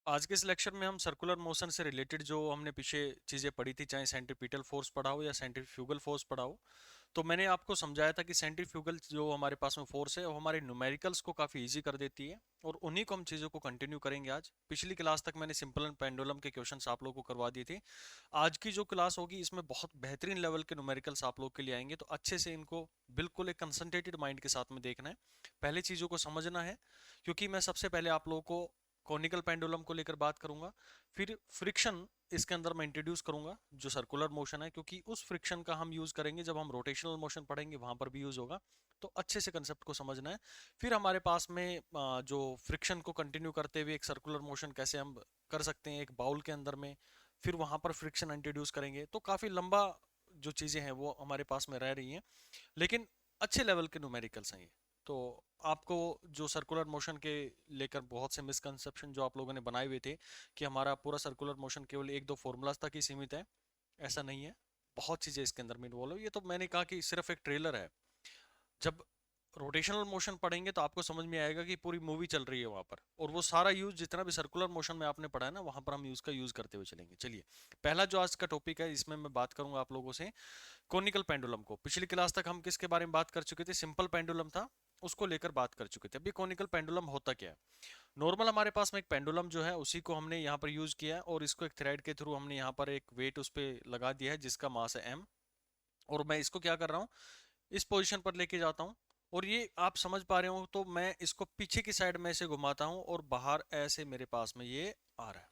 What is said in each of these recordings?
आज के इस लेक्चर में हम सर्कुलर मोशन से रिलेटेड जो हमने पीछे चीज़ें पढ़ी थी, चाहे सेंट्रीपिटल फोर्स पढ़ा हो या सेंट्रीफ्यूगल फोर्स पढ़ा हो, तो मैंने आपको समझाया था कि सेंट्रीफ्यूगल जो हमारे पास में फोर्स है वो हमारे न्यूमेरिकल्स को काफ़ी इजी कर देती है। और उन्हीं को हम चीज़ों को कंटिन्यू करेंगे आज। पिछली क्लास तक मैंने सिंपल एंड पेंडुलम के क्वेश्चंस आप लोगों को करवा दिए थे। आज की जो क्लास होगी इसमें बहुत बेहतरीन लेवल के न्यूमेरिकल्स आप लोग के लिए आएंगे, तो अच्छे से इनको बिल्कुल एक कंसंट्रेटेड माइंड के साथ में देखना है, पहले चीज़ों को समझना है। क्योंकि मैं सबसे पहले आप लोगों को कॉनिकल पेंडुलम को लेकर बात करूंगा, फिर फ्रिक्शन इसके अंदर मैं इंट्रोड्यूस करूंगा जो सर्कुलर मोशन है, क्योंकि उस फ्रिक्शन का हम यूज करेंगे जब हम रोटेशनल मोशन पढ़ेंगे, वहां पर भी यूज होगा। तो अच्छे से कंसेप्ट को समझना है। फिर हमारे पास में जो फ्रिक्शन को कंटिन्यू करते हुए एक सर्कुलर मोशन कैसे हम कर सकते हैं एक बाउल के अंदर में, फिर वहां पर फ्रिक्शन इंट्रोड्यूस करेंगे। तो काफी लंबा जो चीजें हैं वो हमारे पास में रह रही हैं, लेकिन अच्छे लेवल के न्यूमेरिकल्स हैं ये। तो आपको जो सर्कुलर मोशन के लेकर बहुत से मिसकंसेप्शन जो आप लोगों ने बनाए हुए थे कि हमारा पूरा सर्कुलर मोशन केवल एक दो फॉर्मूलाज तक ही सीमित है, ऐसा नहीं है। बहुत चीजें इसके अंदर में इन्वॉल्व है। ये तो मैंने कहा कि सिर्फ एक ट्रेलर है। जब रोटेशनल मोशन पढ़ेंगे तो आपको समझ में आएगा कि पूरी मूवी चल रही है वहां पर, और वो सारा यूज जितना भी सर्कुलर मोशन में आपने पढ़ा है ना, वहां पर हम यूज करते हुए चलेंगे। चलिए, पहला जो आज का टॉपिक है इसमें मैं बात करूंगा आप लोगों से कोनिकल पेंडुलम को। पिछली क्लास तक हम किसके बारे में बात कर चुके थे? सिंपल पेंडुलम था, उसको लेकर बात कर चुके थे। अभी कोनिकल पेंडुलम होता क्या है? नॉर्मल हमारे पास में एक पेंडुलम जो है उसी को हमने यहाँ पर यूज किया है, और इसको एक थ्रेड के थ्रू हमने यहाँ पर एक वेट उस पर लगा दिया है जिसका मास है m। और मैं इसको क्या कर रहा हूँ, इस पोजीशन पर लेके जाता हूँ, और ये आप समझ पा रहे हो तो मैं इसको पीछे की साइड में ऐसे घुमाता हूँ और बाहर ऐसे मेरे पास में ये आ रहा है।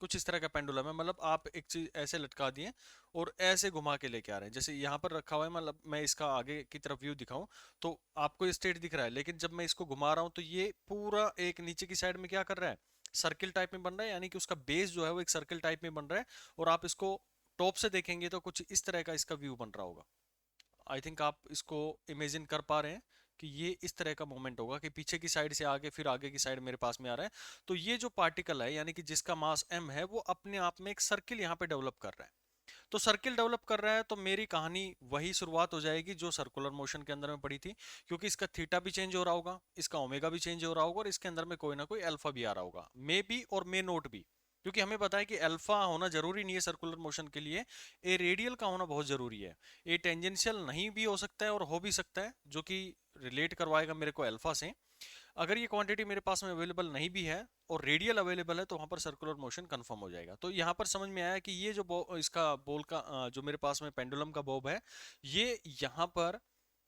कुछ इस तरह का पेंडुलम है, मतलब आप एक चीज ऐसे लटका दिए और ऐसे घुमा के लेके आ रहे हैं, जैसे यहाँ पर रखा हुआ है। मतलब मैं इसका आगे की तरफ व्यू दिखाऊं तो आपको ये स्ट्रेट दिख रहा है, लेकिन जब मैं इसको घुमा रहा हूँ तो ये पूरा एक नीचे की साइड में क्या कर रहा है, सर्किल टाइप में बन रहा है, यानी कि उसका बेस जो है वो एक सर्किल टाइप में बन रहा है। और आप इसको टॉप से देखेंगे तो कुछ इस तरह का इसका व्यू बन रहा होगा। आई थिंक आप इसको इमेजिन कर पा रहे हैं कि ये इस तरह का मोमेंट होगा कि पीछे की साइड से आगे, फिर आगे की साइड मेरे पास में आ रहा है। तो ये जो पार्टिकल है, यानी कि जिसका मास m है, वो अपने आप में एक सर्किल यहाँ पे डेवलप कर रहा है। तो सर्किल डेवलप कर रहा है तो मेरी कहानी वही शुरुआत हो जाएगी जो सर्कुलर मोशन के अंदर में पड़ी थी, क्योंकि इसका थीटा भी चेंज हो रहा होगा, इसका ओमेगा भी चेंज हो रहा होगा, और इसके अंदर में कोई ना कोई अल्फा भी आ रहा होगा, मे बी और मे नोट भी। क्योंकि हमें पता है कि अल्फा होना जरूरी नहीं है सर्कुलर मोशन के लिए, ए रेडियल का होना बहुत जरूरी है। ए टेंजेंशियल नहीं भी हो सकता है और हो भी सकता है, जो कि रिलेट करवाएगा मेरे को अल्फा से। अगर ये क्वांटिटी मेरे पास में अवेलेबल नहीं भी है और रेडियल अवेलेबल है, तो वहां पर सर्कुलर मोशन कंफर्म हो जाएगा। तो यहाँ पर समझ में आया कि ये जो इसका बॉल का जो मेरे पास में पेंडुलम का बॉब है, ये यहाँ पर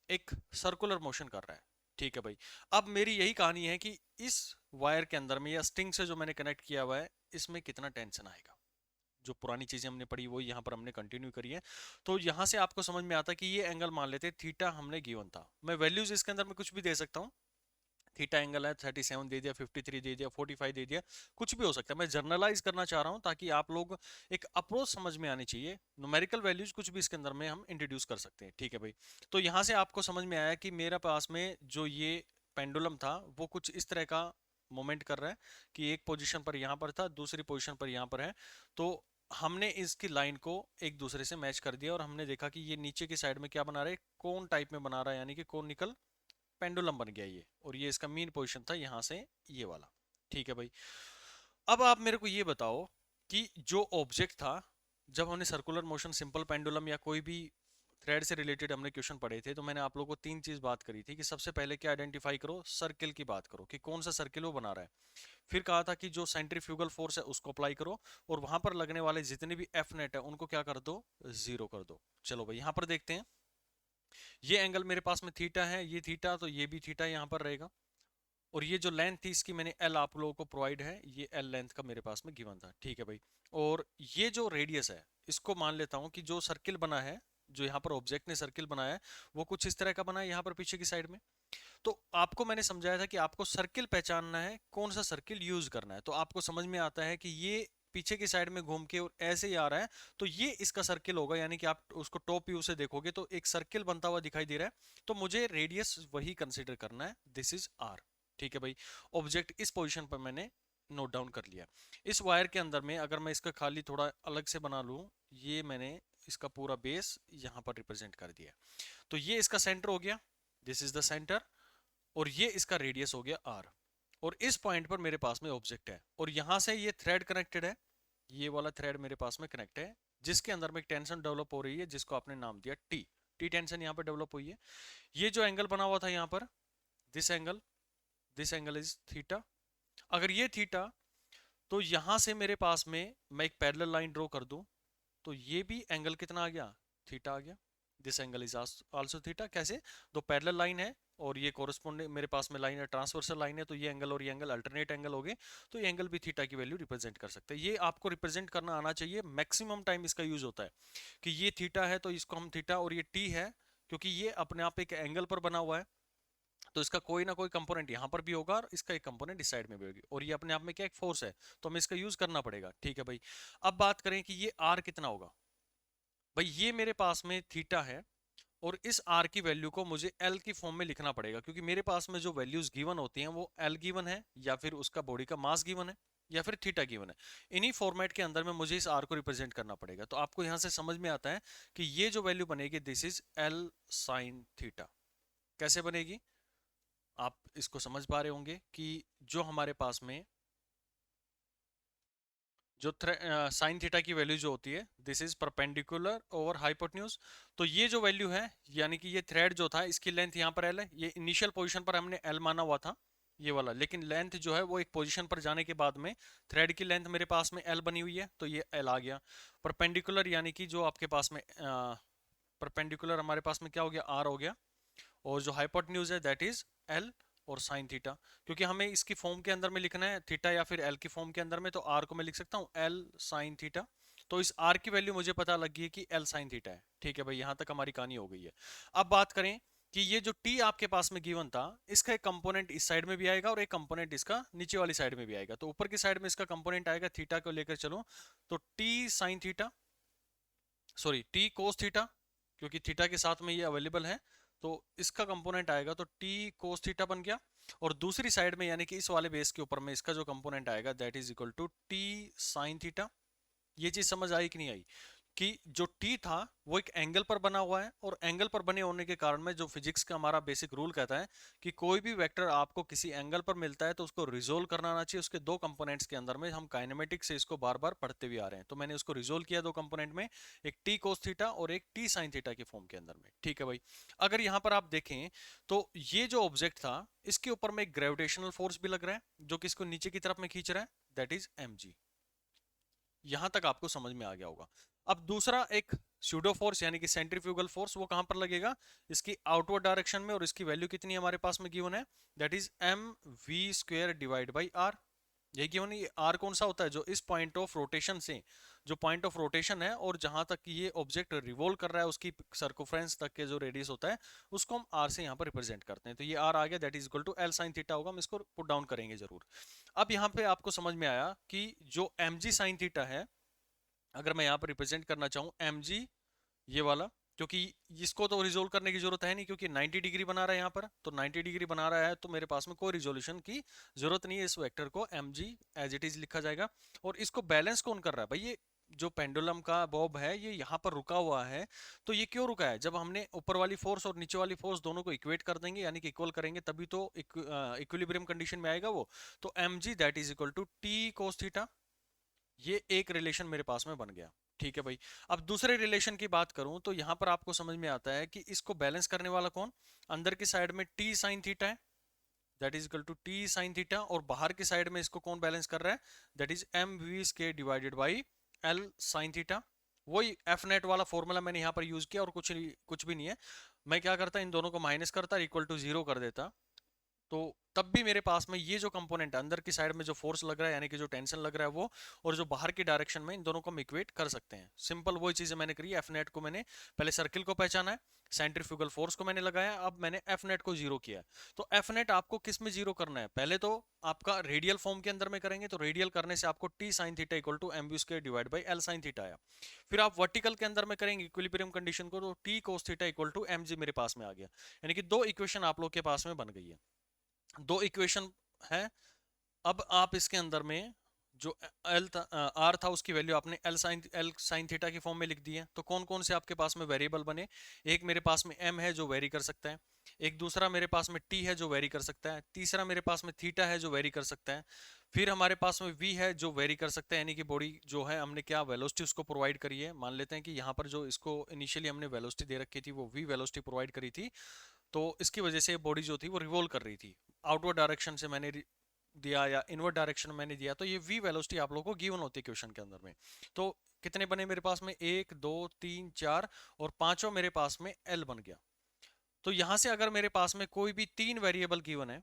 एक सर्कुलर मोशन कर रहा है। ठीक है भाई। अब मेरी यही कहानी है कि इस वायर के अंदर में या स्ट्रिंग से जो मैंने कनेक्ट किया हुआ है, इसमें कितना टेंशन आएगा। जो पुरानी चीजें हमने पढ़ी वो यहाँ पर हमने कंटिन्यू करी है। तो यहाँ से आपको समझ में आता है कि ये एंगल मान लेते थीटा हमने गिवन था। मैं वैल्यूज इसके अंदर में कुछ भी दे सकता हूँ। थीटा एंगल है 37 दे दिया, 53 दे दिया, 45 दे दिया, कुछ भी हो सकता है। मैं जर्नलाइज करना चाह रहा हूं ताकि आप लोग एक अप्रोच समझ में आनी चाहिए। न्यूमेरिकल वैल्यूज कुछ भी इसके अंदर में हम इंट्रोड्यूस कर सकते हैं। ठीक है भाई। तो यहां से आपको समझ में आया कि मेरे पास में जो ये पेंडुलम था वो कुछ इस तरह का मोमेंट कर रहा है कि एक पोजीशन पर यहां पर था, दूसरी पोजीशन पर यहां पर है। तो हमने इसकी लाइन को एक दूसरे से मैच कर दिया और हमने देखा कि ये नीचे की साइड में क्या बना रहा है, कोन टाइप में बना रहा है, यानी कि कोनिकल पेंडुलम बन गया ये। और ये इसका मीन पोजीशन था यहाँ से ये वाला। ठीक है भाई। अब आप मेरे को ये बताओ कि जो ऑब्जेक्ट था, जब हमने सर्कुलर मोशन, सिंपल पेंडुलम या कोई भी थ्रेड से रिलेटेड हमने क्वेश्चन पढ़े थे, तो मैंने आप लोगों को तीन चीज बात करी थी कि सबसे पहले क्या आइडेंटिफाई करो, सर्किल की बात करो कि कौन सा सर्किल वो बना रहा है। फिर कहा था कि जो सेंट्रीफ्यूगल फोर्स है उसको अप्लाई करो, और वहां पर लगने वाले जितने भी एफ नेट है उनको क्या कर दो, जीरो कर दो। चलो भाई, यहाँ पर देखते हैं। ये एंगल मेरे पास में थीटा है, ये थीटा, तो ये भी थीटा यहाँ पर रहेगा। और ये जो लेंथ थी इसकी मैंने एल आप लोगों को प्रोवाइड है, ये एल लेंथ का मेरे पास में गिवन था। ठीक है भाई। और ये जो रेडियस है, इसको मान लेता हूं कि जो सर्किल बना है, जो यहाँ पर ऑब्जेक्ट ने सर्किल बनाया है, वो कुछ इस तरह का बना है यहाँ पर पीछे की साइड में। तो आपको मैंने समझाया था कि आपको सर्किल पहचानना है, कौन सा सर्किल यूज करना है। तो आपको समझ में आता है कि ये पीछे की साइड में घूम के और ऐसे ही आ रहा है, तो ये इसका सर्किल होगा। यानी कि आप उसको टॉप व्यू से देखोगे तो एक सर्किल बनता हुआ दिखाई दे रहा है, तो मुझे रेडियस वही कंसीडर करना है, दिस इज आर। ठीक है भाई। ऑब्जेक्ट इस पोजीशन पर मैंने नोट डाउन कर लिया। इस वायर के अंदर में अगर मैं इसका खाली थोड़ा अलग से बना लूं, ये मैंने इसका पूरा बेस यहां पर रिप्रेजेंट कर दिया। तो ये इसका सेंटर हो गया, दिस इज द सेंटर, और ये इसका रेडियस हो गया आर। और इस पॉइंट पर मेरे पास में ऑब्जेक्ट है, और यहां से ये थ्रेड कनेक्टेड है, ये वाला थ्रेड मेरे पास में कनेक्ट है, जिसके अंदर में एक टेंशन डेवलप हो रही है जिसको आपने नाम दिया टी। टी टेंशन यहाँ पर डेवलप हुई है। ये जो एंगल बना हुआ था यहाँ पर, this angle, this angle is theta. अगर ये थीटा, तो यहां से मेरे पास में मैं एक पैरेलल लाइन ड्रॉ कर दूं, तो ये भी एंगल कितना आ गया, थीटा आ गया। This angle is also theta. कैसे, दो पैरेलल लाइन है और ये कोरिस्पोंडिंग मेरे पास में लाइन है, ट्रांसवर्सल लाइन है, तो ये एंगल और ये एंगल अल्टरनेट एंगल हो गए, तो ये एंगल भी थीटा की वैल्यू रिप्रेजेंट कर सकते हैं। ये आपको रिप्रेजेंट करना आना चाहिए, मैक्सिमम टाइम इसका यूज होता है कि ये थीटा है तो इसको हम थीटा, और ये टी है क्योंकि ये अपने आप एक एंगल पर बना हुआ है, तो इसका कोई ना कोई कंपोनेंट यहाँ पर भी होगा और इसका एक कंपोनेंट इस साइड में भी होगी, और ये अपने आप में क्या एक फोर्स है, तो हमें इसका यूज करना पड़ेगा। ठीक है भाई, अब बात करें कि ये आर कितना होगा। भाई ये मेरे पास में थीटा है, और इस आर की वैल्यू को मुझे एल की फॉर्म में लिखना पड़ेगा, क्योंकि मेरे पास में जो वैल्यूज गिवन होती हैं वो एल गिवन है, या फिर उसका बॉडी का मास गिवन है, या फिर थीटा गिवन है। इन्हीं फॉर्मेट के अंदर में मुझे इस आर को रिप्रेजेंट करना पड़ेगा। तो आपको यहां से समझ में आता है कि ये जो वैल्यू बनेगी, this is L sine theta. कैसे बनेगी, आप इसको समझ पा रहे होंगे कि जो हमारे पास में जो साइन थीटा की वैल्यू जो होती है, this is perpendicular over hypotenuse. तो ये जो वैल्यू है, यानी कि ये थ्रेड जो था इसकी लेंथ यहाँ पर एल है, ये इनिशियल पोजीशन पर हमने एल माना हुआ था ये वाला, लेकिन लेंथ जो है वो एक पोजीशन पर जाने के बाद में थ्रेड की लेंथ मेरे पास में एल बनी हुई है, तो ये एल आ गया। परपेंडिकुलर यानी कि जो आपके पास में परपेंडिकुलर हमारे पास में क्या हो गया, आर हो गया, और जो हाइपोटेन्यूज है दैट इज एल, और साइन थीटा, क्योंकि हमें इसकी फॉर्म के अंदर में लिखना है थीटा या फिर एल की फॉर्म के अंदर में, तो आर को मैं लिख सकता हूँ एल साइन थीटा। तो इस आर की वैल्यू मुझे पता लग गई है कि एल साइन थीटा है। ठीक है भाई, यहां तक हमारी कहानी हो गई है। अब बात करें कि ये जो टी आपके पास में गिवन था, इसका एक कंपोनेंट इस साइड में भी आएगा और एक कंपोनेंट इसका नीचे वाली साइड में भी आएगा। तो ऊपर की साइड में इसका कंपोनेंट आएगा, थीटा को लेकर चलो तो T sine theta, sorry T cos theta, क्योंकि थीटा के साथ में ये अवेलेबल है, तो इसका कंपोनेंट आएगा तो टी कोस थीटा बन गया। और दूसरी साइड में यानी कि इस वाले बेस के ऊपर में इसका जो कंपोनेंट आएगा that is equal to T sine theta. ये चीज समझ आई कि नहीं आई, कि जो टी था वो एक एंगल पर बना हुआ है, और एंगल पर बने होने के कारण में जो फिजिक्स का हमारा बेसिक रूल कहता है कि कोई भी वेक्टर आपको किसी एंगल पर मिलता है तो उसको रिजोल्व करना आना चाहिए उसके दो कंपोनेंट्स के अंदर में। हम काइनेमेटिक से इसको बार बार पढ़ते हुए आ रहे हैं, तो मैंने उसको रिजोल्व किया दो कंपोनेंट में, एक टी कोस थीटा और एक टी साइन थीटा की फॉर्म के अंदर में। ठीक है भाई, अगर यहाँ पर आप देखें तो ये जो ऑब्जेक्ट था इसके ऊपर में एक ग्रेविटेशनल फोर्स भी लग रहा है जो कि इसको नीचे की तरफ में खींच रहा है, दैट इज mg। यहां तक आपको समझ में आ गया होगा। अब दूसरा एक स्यूडो फोर्स यानी कि सेंट्रीफ्यूगल फोर्स, वो कहां पर लगेगा, इसकी आउटवर्ड डायरेक्शन में, और इसकी वैल्यू कितनी हमारे पास में गिवन है, that is M V square divide by R. यही गिवन है। आर कौन सा होता है, जो इस पॉइंट ऑफ रोटेशन से, जो पॉइंट ऑफ रोटेशन है और जहां तक ये ऑब्जेक्ट रिवॉल्व कर रहा है उसकी सर्कम्फ्रेंस तक के जो रेडियस होता है उसको हम आर से यहाँ पर रिप्रेजेंट करते हैं। तो ये आर आ गया, that is equal to L sine theta होगा, हम इसको पुट डाउन करेंगे जरूर। अब यहाँ पे आपको समझ में आया कि जो एम जी साइन थीटा है, अगर मैं यहाँ पर रिप्रेजेंट करना चाहूँ एम जी ये वाला, क्योंकि इसको तो रिजोल्व करने की जरूरत है नहीं क्योंकि 90 डिग्री बना रहा है यहाँ पर, तो 90 डिग्री बना रहा है तो मेरे पास में कोई रिजोल्यूशन की जरूरत नहीं है। इस वेक्टर को M G as it is लिखा जाएगा। और इसको बैलेंस कौन कर रहा है भाई, ये जो पेंडुलम का बॉब है ये यहाँ पर रुका हुआ है। तो ये क्यों रुका है, जब हमने ऊपर वाली फोर्स और नीचे वाली फोर्स दोनों को इक्वेट कर देंगे यानी कि इक्वल करेंगे तभी तो इक्विलिब्रियम कंडीशन में आएगा वो। तो M G that is equal to T cos theta, ये एक रिलेशन मेरे पास में बन गया। ठीक है भाई, अब दूसरे रिलेशन की बात करूं तो यहां पर आपको समझ में आता है कि इसको बैलेंस करने वाला कौन, अंदर की साइड में टी साइन थीटा है, that is equal to T sine theta, और बाहर की साइड में इसको कौन बैलेंस कर रहा है, that is M V square divided by L sine theta. वही एफ नेट वाला फॉर्मूला मैंने यहाँ पर यूज किया, और कुछ भी नहीं है। मैं क्या करता, इन दोनों को माइनस करता, इक्वल टू जीरो कर देता, तो तब भी मेरे पास में ये जो कंपोनेंट अंदर की साइड में जो फोर्स लग रहा है यानी कि जो टेंशन लग रहा है वो, और जो बाहर की डायरेक्शन में, इन दोनों को हम इक्वेट कर सकते हैं। सिंपल वही चीजें मैंने करी। एफ नेट को मैंने पहले सर्किल को पहचाना है, सेंट्रीफ्यूगल फोर्स को मैंने लगाया, अब मैंने एफ नेट को जीरो किया। तो एफ नेट आपको किस में जीरो करना है, पहले तो आपका रेडियल फॉर्म के अंदर में करेंगे, तो रेडियल करने से आपको T sine theta equal to M B square divide by L sine theta आया। फिर आप वर्टिकल के अंदर में करेंगे इक्विलिब्रियम कंडीशन को, तो T cos theta equal to M G मेरे पास में आ गया। यानी कि दो इक्वेशन आप लोग के पास में बन गई है, दो इक्वेशन है। अब आप इसके अंदर में जो एल आर था उसकी वैल्यू आपने एल साइन थीटा की फॉर्म में लिख दी है। तो कौन कौन से आपके पास में वेरिएबल बने, एक मेरे पास में एम है जो वेरी कर सकता है, एक दूसरा मेरे पास में टी है जो वेरी कर सकता है, तीसरा मेरे पास में थीटा है जो वेरी कर सकता है, फिर हमारे पास में वी है जो वेरी कर सकता है, यानी कि बॉडी जो है हमने क्या वेलोसिटी उसको प्रोवाइड करी है। मान लेते हैं कि यहाँ पर जो इसको इनिशियली हमने वेलोसिटी दे रखी थी वो वी वेलोसिटी प्रोवाइड करी थी, तो इसकी वजह से बॉडी जो थी वो रिवॉल्व कर रही थी। आउटवर्ड डायरेक्शन से मैंने दिया या इनवर्ड डायरेक्शन में मैंने दिया, तो ये वी वेलोसिटी आप लोगों को गिवन होती है क्वेश्चन के अंदर में। तो कितने बने मेरे पास में, एक दो तीन चार, और पांचों मेरे पास में एल बन गया। तो यहां से अगर मेरे पास में कोई भी तीन वेरिएबल गिवन है,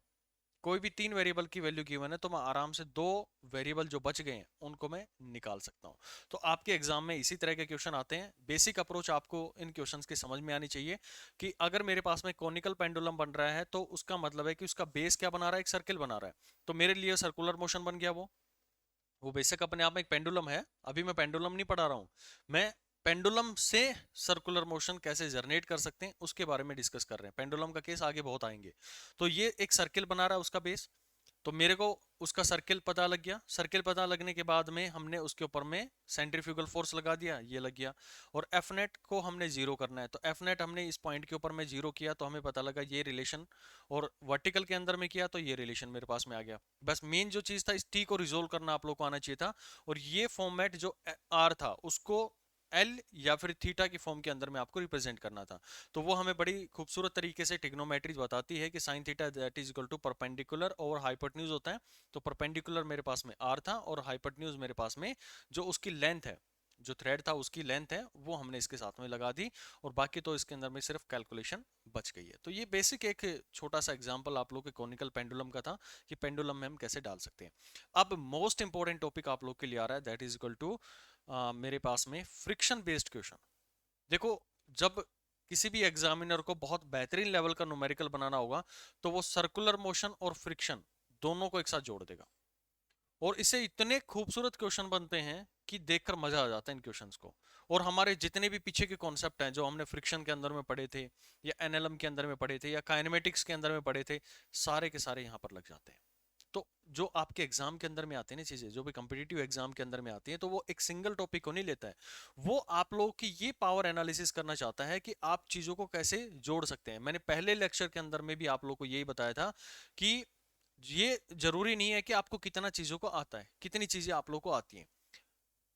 कोई भी तीन वेरिएबल की वैल्यू गिवन है, तो मैं आराम से दो वेरिएबल जो बच गए हैं उनको मैं निकाल सकता हूं। तो आपके एग्जाम में इसी तरह के क्वेश्चन आते हैं। बेसिक अप्रोच आपको इन क्वेश्चंस की समझ में आनी चाहिए कि अगर मेरे पास में कॉनिकल पेंडुलम बन रहा है तो उसका मतलब है कि उसका बेस क्या बना रहा है, एक सर्किल बना रहा है। तो मेरे लिए सर्कुलर मोशन बन गया वो बेसिक अपने आप में एक पेंडुलम है। अभी मैं पेंडुलम नहीं पढ़ा रहा हूं, मैं पेंडुलम से सर्कुलर मोशन कैसे जनरेट कर सकते हैं उसके बारे में डिस्कस कर रहे हैं। पेंडुलम का केस आगे बहुत आएंगे। तो ये एक सर्किल बना रहा है उसका बेस, तो मेरे को उसका सर्किल पता लग गया। सर्किल पता लगने के बाद में हमने उसके ऊपर में सेंट्रीफ्यूगल फोर्स लगा दिया, ये लग गया। और एफ नेट को हमने जीरो करना है, तो एफ नेट हमने इस पॉइंट के ऊपर में जीरो किया, तो हमें पता लगा ये रिलेशन। और वर्टिकल के अंदर में किया तो ये रिलेशन मेरे पास में आ गया। बस मेन जो चीज था इस टी को रिजोल्व करना आप लोग को आना चाहिए था। और ये फॉर्मेट जो आर था उसको एल या फिर थीटा की फॉर्म के अंदर में आपको रिप्रेजेंट करना था। तो वो हमें बड़ी खूबसूरत तरीके से ट्रिग्नोमेट्री बताती है कि sine theta that is equal to perpendicular और हाइपोटेन्यूज होता है। तो परपेंडिकुलर मेरे पास में आर था और हाइपोटेन्यूज मेरे पास में जो उसकी लेंथ है, जो थ्रेड था उसकी लेंथ है, वो हमने इसके साथ में लगा दी। और बाकी तो इसके अंदर में सिर्फ कैलकुलेशन बच गई है। तो ये बेसिक एक छोटा सा एग्जांपल आप लोग के कॉनिकल पेंडुलम का था कि पेंडुलम में हम कैसे डाल सकते हैं। अब मोस्ट इंपॉर्टेंट टॉपिक आप लोग के लिए आ रहा है, दैट इज इक्वल टू मेरे पास में फ्रिक्शन बेस्ड क्वेश्चन। देखो, जब किसी भी एग्जामिनर को बहुत बेहतरीन लेवल का न्यूमेरिकल बनाना होगा तो वो सर्कुलर मोशन और फ्रिक्शन दोनों को एक साथ जोड़ देगा। और इससे इतने खूबसूरत क्वेश्चन बनते हैं कि देखकर मजा आ जाता है इन क्वेश्चंस को। और हमारे जितने भी पीछे के कॉन्सेप्ट हैं जो हमने फ्रिक्शन के अंदर में पढ़े थे, या एनएलएम के अंदर में पढ़े थे, या काइनेमेटिक्स के अंदर में पढ़े थे, सारे के सारे यहाँ पर लग जाते हैं। तो जो आपके एग्जाम के अंदर में आते हैं ना चीजें, जो भी कम्पिटिटिव एग्जाम के अंदर में आती है, तो वो एक सिंगल टॉपिक को नहीं लेता है, वो आप लोगों की ये पावर एनालिसिस करना चाहता है कि आप चीजों को कैसे जोड़ सकते हैं। मैंने पहले लेक्चर के अंदर में भी आप लोगों को यही बताया था कि ये जरूरी नहीं है कि आपको कितना चीजों को आता है, कितनी चीजें आप लोगों को आती हैं।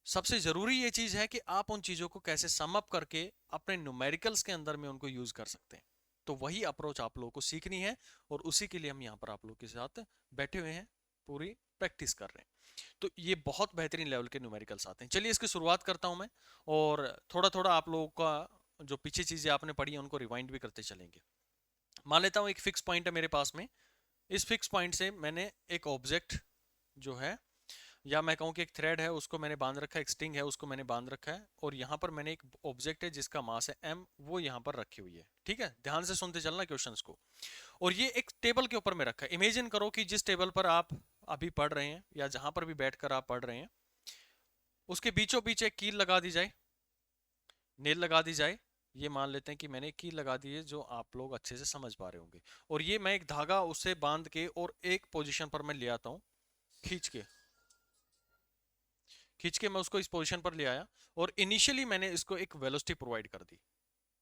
सबसे जरूरी ये चीज है कि आप उन चीजों को कैसे सम अप करके अपने न्यूमेरिकल्स के अंदर में उनको यूज कर सकते हैं। तो वही अप्रोच आप लोगों को सीखनी है, और उसी के लिए हम यहाँ पर आप लोगों के साथ बैठे हुए हैं, पूरी प्रैक्टिस कर रहे हैं। तो ये बहुत बेहतरीन लेवल के न्यूमेरिकल्स आते हैं। चलिए इसकी शुरुआत करता हूं मैं, और थोड़ा थोड़ा आप लोगों का जो पीछे चीजें आपने पढ़ी है उनको रिवाइंड भी करते चलेंगे। मान लेता हूं एक फिक्स पॉइंट है मेरे पास में। इस फिक्स पॉइंट से मैंने एक ऑब्जेक्ट जो है, या मैं कहूं कि एक थ्रेड है, उसको मैंने बांध रखा है, एक स्ट्रिंग है उसको मैंने बांध रखा है, और यहाँ पर मैंने एक ऑब्जेक्ट है जिसका मास है m, वो यहाँ पर रखी हुई है। ठीक है, ध्यान से सुनते चलना क्वेश्चंस को। और ये एक टेबल के ऊपर में रखा है। इमेजिन करो कि जिस टेबल पर आप अभी पढ़ रहे हैं, या जहां पर भी बैठकर आप पढ़ रहे हैं, उसके बीचों बीच एक कील लगा दी जाए, नेल लगा दी जाए। ये मान लेते हैं कि मैंने कील लगा दी है, जो आप लोग अच्छे से समझ पा रहे होंगे। और ये मैं एक धागा उससे बांध के और एक पोजीशन पर मैं ले आता हूँ, खींच के मैं उसको इस पोजीशन पर ले आया। और इनिशियली मैंने इसको एक वेलोसिटी प्रोवाइड कर दी।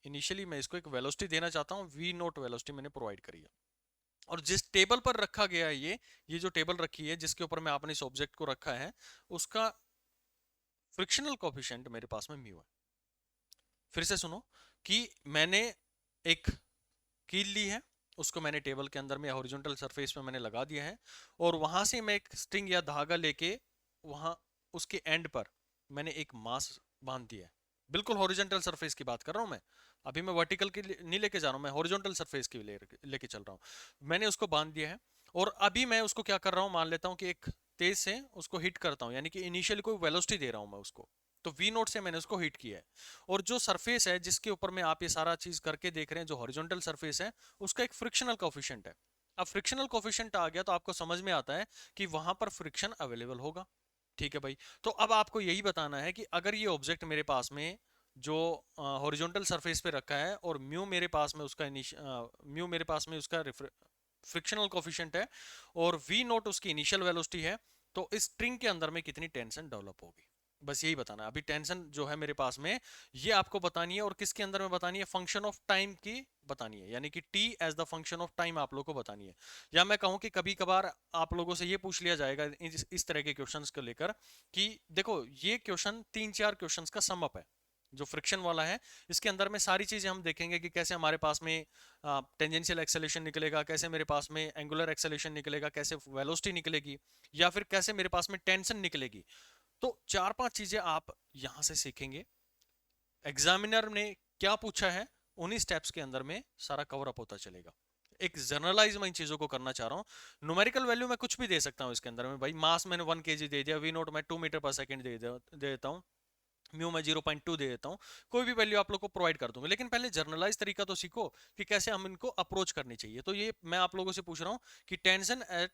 इनिशियली मैं इसको एक वेलोसिटी देना चाहता हूँ, वी नोट वेलोसिटी मैंने प्रोवाइड करी है। और जिस टेबल पर रखा गया है, ये जो टेबल रखी है जिसके ऊपर में आपने इस ऑब्जेक्ट को रखा है, उसका फ्रिक्शनल कोफिशिएंट मेरे पास में म्यू है। फिर से सुनो कि मैंने एक कील ली है, उसको मैंने टेबल के अंदर में हॉरिजॉन्टल सरफेस पे मैंने लगा दिया है, और वहां से मैं एक स्ट्रिंग या धागा लेके वहां उसके एंड पर मैंने एक मास बांध दिया है। बिल्कुल हॉरिजॉन्टल सरफेस की बात कर रहा हूं मैं, अभी मैं वर्टिकल की नहीं लेके जा रहा हूं, मैं हॉरिजॉन्टल सरफेस की लेके चल रहा हूं। मैंने उसको बांध दिया है, और अभी मैं उसको क्या कर रहा हूं, मान लेता हूं कि एक तेज से उसको हिट करता हूं, यानी कि इनिशियली कोई वेलोसिटी दे रहा हूं मैं उसको। तो वी नोट से मैंने उसको हिट किया है। और जो सरफेस है जिसके ऊपर में आप ये सारा चीज करके देख रहे हैं, जो हॉरिजॉन्टल सरफेस है, उसका एक फ्रिक्शनल कोफिशिएंट है। अब फ्रिक्शनल कोफिशिएंट आ गया तो आपको समझ में आता है कि वहां पर फ्रिक्शन अवेलेबल होगा। ठीक है भाई। तो अब आपको यही बताना है कि अगर ये ऑब्जेक्ट मेरे पास में जो हॉरिजॉन्टल सरफेस पे रखा है, और म्यू मेरे पास में उसका म्यू मेरे पास में उसका फ्रिक्शनल कोफिशिएंट है, और वी नोट उसकी इनिशियल वेलोसिटी है, तो इस स्ट्रिंग के अंदर में कितनी टेंशन डेवलप होगी। बस यही बताना है। अभी टेंशन जो है मेरे पास में, ये आपको बतानी है, और किसके अंदर में बतानी है, फंक्शन ऑफ टाइम की बतानी है, यानी कि T as the function of time आप लोग को बतानी है। या मैं कहूं कि कभी कभार आप लोगों से ये पूछ लिया जाएगा इस तरह के क्वेश्चंस को लेकर कि देखो ये क्वेश्चन 3-4 क्वेश्चंस का सम अप है जो फ्रिक्शन वाला है। इसके अंदर में सारी चीजें हम देखेंगे कि कैसे हमारे पास में टेंजेंशियल एक्सेलेरेशन निकलेगा, कैसे मेरे पास में एंगुलर एक्सेलेरेशन निकलेगा, कैसे वेलोसिटी निकलेगी, या फिर कैसे मेरे पास में टेंशन निकलेगी। तो 4-5 चीजें आप यहां से सीखेंगे। एग्जामिनर ने क्या पूछा है उन्हीं स्टेप्स के अंदर में सारा कवर अप होता चलेगा। एक जनरलाइज मैं इन चीजों को करना चाह रहा हूं। न्यूमेरिकल वैल्यू मैं कुछ भी दे सकता हूं इसके अंदर में, भाई मास मैंने 1 kg दे दिया, वी नोट मैं 2 मीटर पर सेकंड दे देता हूं, म्यू मैं 0.2 दे देता हूं, कोई भी वैल्यू आप लोग को प्रोवाइड कर दूंगा। लेकिन पहले जर्नलाइज तरीका तो सीखो कि कैसे हम इनको अप्रोच करनी चाहिए। तो ये मैं आप लोगों से पूछ रहा हूं कि tension eight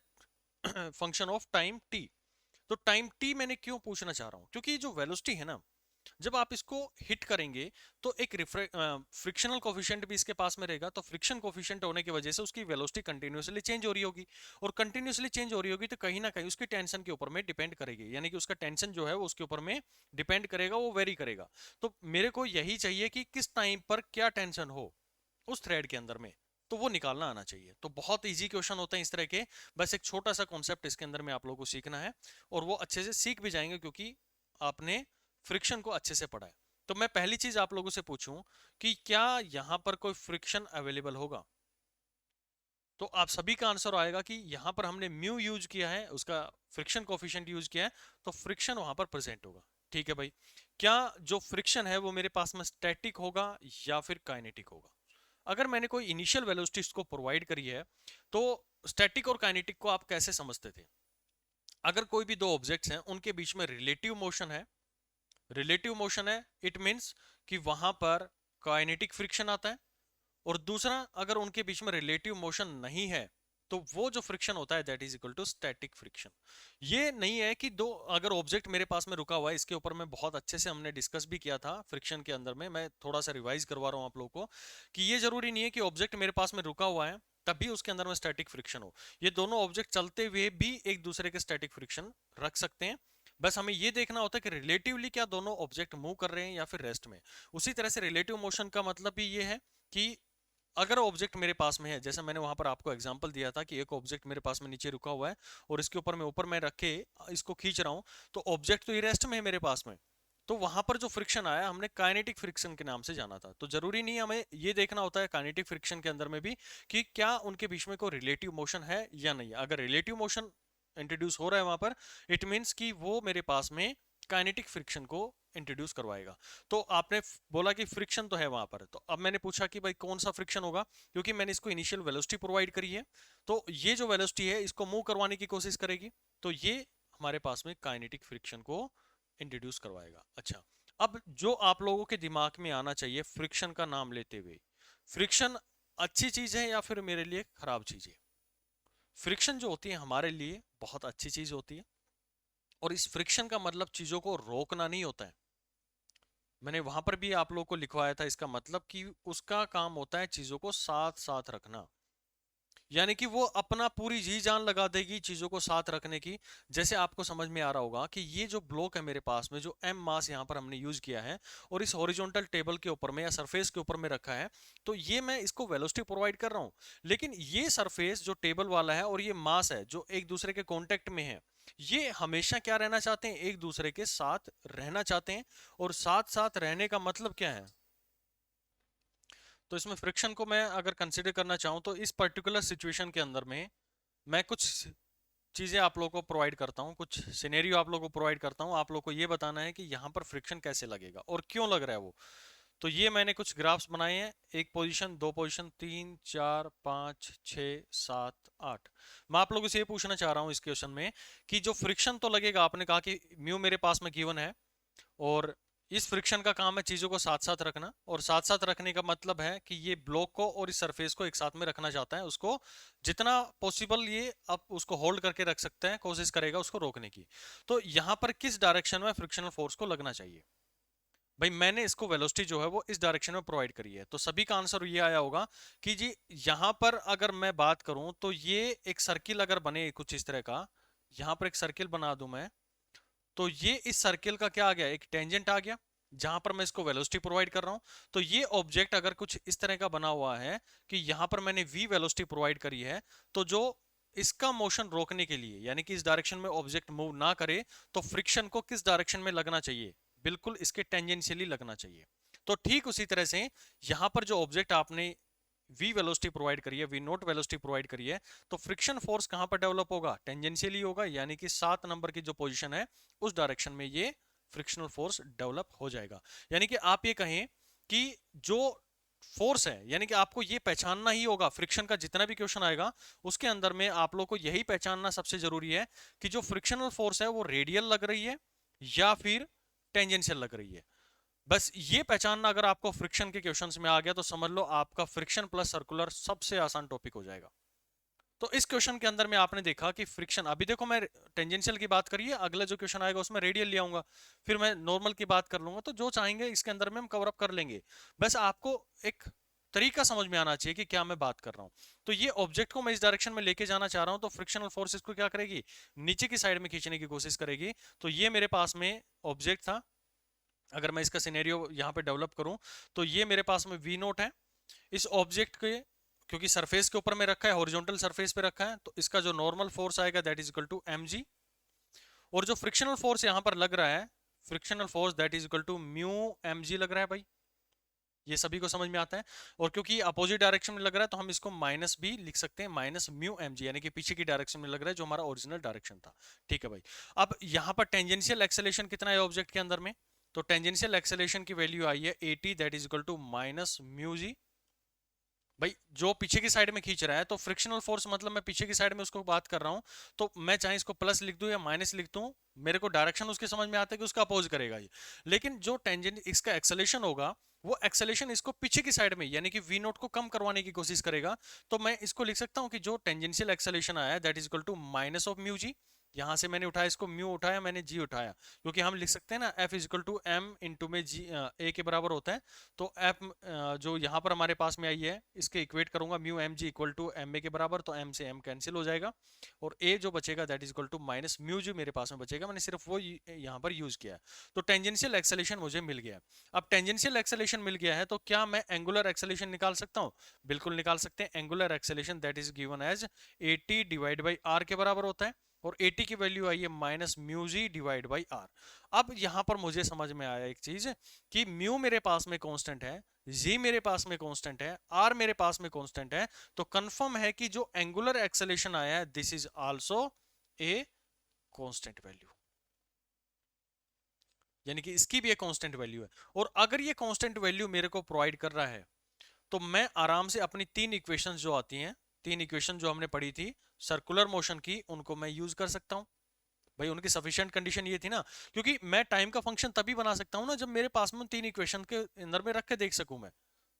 function of time T. तो टाइम टी मैंने क्यों पूछना चाह रहा हूं, क्योंकि जो वेलोसिटी है ना, जब आप इसको हिट करेंगे तो एक फ्रिक्शनल कोफिशिएंट भी इसके पास में रहेगा। तो फ्रिक्शन कोफिशिएंट होने की वजह से उसकी वेलोसिटी कंटिन्यूअसली चेंज हो रही होगी, और कंटिन्यूअसली चेंज हो रही होगी तो कहीं ना कहीं उसकी टेंशन के ऊपर में डिपेंड करेगी, यानी कि उसका टेंशन जो है वो उसके ऊपर में डिपेंड करेगा, वो वेरी करेगा। तो मेरे को यही चाहिए कि किस टाइम पर क्या टेंशन हो उस थ्रेड के अंदर में, तो वो निकालना आना चाहिए। तो बहुत इजी क्वेश्चन होते हैं इस तरह के, बस एक छोटा सा कॉन्सेप्ट इसके अंदर में आप लोगों को सीखना है, और वो अच्छे से सीख भी जाएंगे क्योंकि आपने फ्रिक्शन को अच्छे से पढ़ा है। तो मैं पहली चीज आप लोगों से पूछूं कि क्या यहां पर कोई फ्रिक्शन अवेलेबल होगा, तो आप सभी का आंसर आएगा कि यहां पर हमने म्यू यूज किया है, उसका फ्रिक्शन कोफिशिएंट यूज किया है, तो फ्रिक्शन वहां पर प्रेजेंट होगा। ठीक है भाई, क्या जो फ्रिक्शन है वो मेरे पास में स्टैटिक होगा या फिर काइनेटिक होगा। अगर मैंने कोई इनिशियल वेलोसिटी को प्रोवाइड करी है, तो स्टैटिक और काइनेटिक को आप कैसे समझते थे। अगर कोई भी दो ऑब्जेक्ट्स हैं उनके बीच में रिलेटिव मोशन है, रिलेटिव मोशन है, इट मींस कि वहां पर काइनेटिक फ्रिक्शन आता है। और दूसरा, अगर उनके बीच में रिलेटिव मोशन नहीं है, तो वो जो फ्रिक्शन होता है that is equal to static friction. ये नहीं है कि दो अगर ऑब्जेक्ट मेरे पास में रुका हुआ है, इसके ऊपर में बहुत अच्छे से हमने डिस्कस भी किया था फ्रिक्शन के अंदर में, मैं थोड़ा सा रिवाइज करवा रहा हूं आप लोगों को, कि ये जरूरी नहीं है कि ऑब्जेक्ट मेरे पास में रुका हुआ है तभी उसके अंदर में स्टैटिक फ्रिक्शन हो। ये दोनों ऑब्जेक्ट चलते हुए भी एक दूसरे के स्टैटिक फ्रिक्शन रख सकते हैं। बस हमें ये देखना होता है कि रिलेटिवली क्या दोनों ऑब्जेक्ट मूव कर रहे हैं या फिर रेस्ट में। उसी तरह से रिलेटिव मोशन का मतलब भी ये है कि अगर ऑब्जेक्ट मेरे पास में है, जैसे मैंने वहां पर आपको एग्जांपल दिया था कि एक ऑब्जेक्ट मेरे पास में नीचे रुका हुआ है और इसके ऊपर मैं रख के इसको खींच रहा हूं, तो ऑब्जेक्ट तो ये रेस्ट में है मेरे पास में, तो वहां पर जो फ्रिक्शन आया हमने काइनेटिक फ्रिक्शन के नाम से जाना था। तो जरूरी नहीं हमें ये देखना होता है काइनेटिक फ्रिक्शन के अंदर में भी कि क्या उनके बीच में कोई रिलेटिव मोशन है या नहीं। अगर रिलेटिव मोशन इंट्रोड्यूस हो रहा है वहां पर, इट मीन्स कि वो मेरे पास में काइनेटिक फ्रिक्शन को इंट्रोड्यूस करवाएगा। तो आपने बोला कि फ्रिक्शन तो है वहां पर, तो अब मैंने पूछा कि भाई कौन सा फ्रिक्शन होगा, क्योंकि मैंने इसको इनिशियल वेलोसिटी प्रोवाइड करी है, तो ये जो वेलोसिटी है इसको मूव करवाने की कोशिश करेगी, तो ये हमारे पास में काइनेटिक फ्रिक्शन को इंट्रोड्यूस करवाएगा। अच्छा, अब जो आप लोगों के दिमाग में आना चाहिए फ्रिक्शन का नाम लेते हुए, फ्रिक्शन अच्छी चीज है या फिर मेरे लिए खराब चीज है। फ्रिक्शन जो होती है हमारे लिए बहुत अच्छी चीज होती है, और इस फ्रिक्शन का मतलब चीजों को रोकना नहीं होता है। मैंने वहां पर भी आप लोगों को लिखवाया था इसका मतलब कि उसका काम होता है चीजों को साथ साथ रखना, यानी कि वो अपना पूरी जी जान लगा देगी चीजों को साथ रखने की। जैसे आपको समझ में आ रहा होगा कि ये जो ब्लॉक है मेरे पास में, जो एम मास यहाँ पर हमने यूज किया है और इस हॉरिजॉन्टल टेबल के ऊपर में या सरफेस के ऊपर में रखा है, तो ये मैं इसको वेलोसिटी प्रोवाइड कर रहा हूँ। लेकिन ये सरफेस जो टेबल वाला है और ये मास है जो एक दूसरे के कॉन्टेक्ट में है, ये हमेशा क्या रहना चाहते हैं, एक दूसरे के साथ रहना चाहते हैं। और साथ साथ रहने का मतलब क्या है, तो इसमें फ्रिक्शन को मैं अगर कंसिडर करना चाहूँ तो इस पर्टिकुलर सिचुएशन के अंदर में मैं कुछ चीज़ें आप लोगों को प्रोवाइड करता हूँ, कुछ सिनेरियो आप लोगों को प्रोवाइड करता हूँ। आप लोगों को ये बताना है कि यहाँ पर फ्रिक्शन कैसे लगेगा और क्यों लग रहा है वो। तो ये मैंने कुछ ग्राफ्स बनाए हैं, एक पोजीशन, दो पोजीशन, 3, 4, 5, 6, 7, 8। मैं आप लोगों से ये पूछना चाह रहा हूँ इस क्वेश्चन में कि जो फ्रिक्शन तो लगेगा, आपने कहा कि म्यू मेरे पास में गिवन है, और इस फ्रिक्शन का काम है चीजों को साथ साथ रखना, और साथ साथ रखने का मतलब है कि ये ब्लॉक को और इस सरफेस को एक साथ में रखना चाहता है, उसको जितना पॉसिबल ये अब उसको होल्ड करके रख सकते हैं, कोशिश करेगा उसको रोकने की। तो यहां पर किस डायरेक्शन में फ्रिक्शनल फोर्स को लगना चाहिए, भाई मैंने इसको वेलोसिटी जो है वो इस डायरेक्शन में प्रोवाइड करी है। तो सभी का आंसर ये आया होगा कि जी यहां पर अगर मैं बात करूं तो ये एक सर्किल अगर बने कुछ इस तरह का, यहां पर एक सर्किल बना दूं मैं, तो ये इस सर्किल का क्या आ गया, एक टेंजेंट आ गया जहां पर मैं इसको वेलोसिटी प्रोवाइड कर रहा हूं। तो ये ऑब्जेक्ट अगर कुछ इस तरह का बना हुआ है कि यहां पर मैंने v वेलोसिटी प्रोवाइड करी है, तो जो इसका मोशन रोकने के लिए, यानी कि इस डायरेक्शन में ऑब्जेक्ट मूव ना करे, तो फ्रिक्शन को किस डायरेक्शन में लगना चाहिए, बिल्कुल इसके टेंजेंशियली लगना चाहिए। तो ठीक उसी तरह से यहां पर जो ऑब्जेक्ट आपने v वेलोसिटी प्रोवाइड करी है, v नोट वेलोसिटी प्रोवाइड करी है, तो फ्रिक्शन फोर्स कहां पर डेवलप होगा, टेंजेंशियली होगा, यानी कि 7 नंबर की जो पोजीशन है उस डायरेक्शन में ये फ्रिक्शनल फोर्स डेवलप हो जाएगा। यानी कि आप ये कहें कि जो फोर्स है, यानी कि आपको ये पहचानना ही होगा, फ्रिक्शन का जितना भी क्वेश्चन आएगा उसके अंदर में आप लोग को यही पहचानना सबसे जरूरी है कि जो फ्रिक्शनल फोर्स है वो रेडियल लग रही है या फिर टेंजेंशियल लग रही है। बस ये पहचानना अगर आपको फ्रिक्शन के क्वेश्चंस में आ गया तो समझ लो आपका फ्रिक्शन प्लस सर्कुलर सबसे आसान टॉपिक हो जाएगा। तो इस क्वेश्चन के अंदर में आपने देखा कि फ्रिक्शन, अभी देखो मैं टेंजेंशियल की बात करिए, अगला जो क्वेश्चन आएगा उसमें रेडियल ले आऊंगा, फिर मैं नॉर्मल की बात कर लूंगा, तो जो चाहेंगे इसके अंदर में हम कवर अप कर लेंगे। बस आपको एक तरीका समझ में आना चाहिए कि क्या मैं बात कर रहा हूं। तो ये ऑब्जेक्ट को मैं इस डायरेक्शन में लेके जाना चाह रहा हूं, तो फ्रिक्शनल फोर्स इसको क्या करेगी, नीचे की साइड में खींचने की कोशिश करेगी। तो ये मेरे पास में ऑब्जेक्ट था, अगर मैं इसका सिनेरियो यहाँ पे डेवलप करूं, तो ये मेरे पास में वी नोट है। इस ऑब्जेक्ट के, क्योंकि सरफेस के ऊपर में रखा है, हॉरिजॉन्टल सरफेस पे रखा है, तो इसका जो नॉर्मल फोर्स आएगा that is equal to mg, और जो फ्रिक्शनल फोर्स यहाँ पर लग रहा है, frictional force that is equal to mu mg लग रहा है भाई। ये सभी को समझ में आता है। और क्योंकि अपोजिट डायरेक्शन में लग रहा है तो हम इसको माइनस भी लिख सकते हैं, माइनस म्यू mg, यानी कि पीछे की डायरेक्शन में लग रहा है जो हमारा ओरिजिनल डायरेक्शन था। ठीक है भाई। अब यहाँ पर टेंजेंशियल एक्सेलेरेशन कितना है ऑब्जेक्ट के अंदर में, तो टेंजेंशियल एक्सेलेरेशन की वैल्यू आई है 80 that is equal to minus mu g. भाई जो पीछे की साइड में खींच रहा है, तो फ्रिक्शनल फोर्स मतलब मैं पीछे की साइड में उसको बात कर रहा हूं, तो मैं चाहे इसको प्लस लिख दूं या माइनस लिख दूं, मेरे को डायरेक्शन उसके समझ में आता है कि उसका अपोज करेगा ये। लेकिन जो टेंजेंट इसका एक्सेलेरेशन होगा, वो एक्सेलेरेशन इसको पीछे की साइड में यानी कि वी नोट को कम करवाने की कोशिश करेगा। तो मैं इसको लिख सकता हूं कि जो टेंजेंशियल एक्सेलेरेशन आया है that is equal to minus of mu g. यहां से मैंने उठाया, इसको म्यू उठाया, मैंने जी उठाया, क्योंकि हम लिख सकते हैं ना F is equal to M into में जी ए के बराबर होता है। तो एफ जो यहाँ पर हमारे पास में आई है, इसके इक्वेट करूंगा mu M G equal to M A के बराबर, तो एम से एम कैंसिल हो जाएगा, और ए जो बचेगा that is equal to minus mu g मेरे पास में बचेगा। मैंने सिर्फ वो यहाँ पर यूज किया है। तो टेंजेंशियल एक्सेलेरेशन मुझे मिल गया। अब टेंजेंशियल एक्सेलेरेशन मिल गया है, तो क्या मैं एंगुलर एक्सेलेरेशन निकाल सकता हूँ, बिल्कुल निकाल सकते हैं। Angular acceleration that is given as 80 divide by R के बराबर होता है, और 80 की वैल्यू आई है minus mu ji divide by R. अब यहां पर मुझे समझ में आया एक चीज कि म्यू मेरे पास में कांस्टेंट है, जी मेरे पास में कांस्टेंट है, आर मेरे पास में कांस्टेंट है, तो कंफर्म है कि जो एंगुलर एक्सेलेरेशन आया है this is also a constant value, यानी कि इसकी भी एक कांस्टेंट वैल्यू है। और अगर ये कांस्टेंट वैल्यू मेरे को प्रोवाइड कर रहा है, तो मैं आराम से अपनी तीन इक्वेशंस जो आती हैं, तीन इक्वेशन जो हमने पढ़ी थी सर्कुलर मोशन की, उनको मैं यूज कर सकता हूं। भाई उनकी सफिशिएंट कंडीशन ये थी ना, क्योंकि मैं टाइम का फंक्शन तभी बना सकता हूं ना जब मेरे पास में तीन इक्वेशन के अंदर में रख के देख सकूं मैं।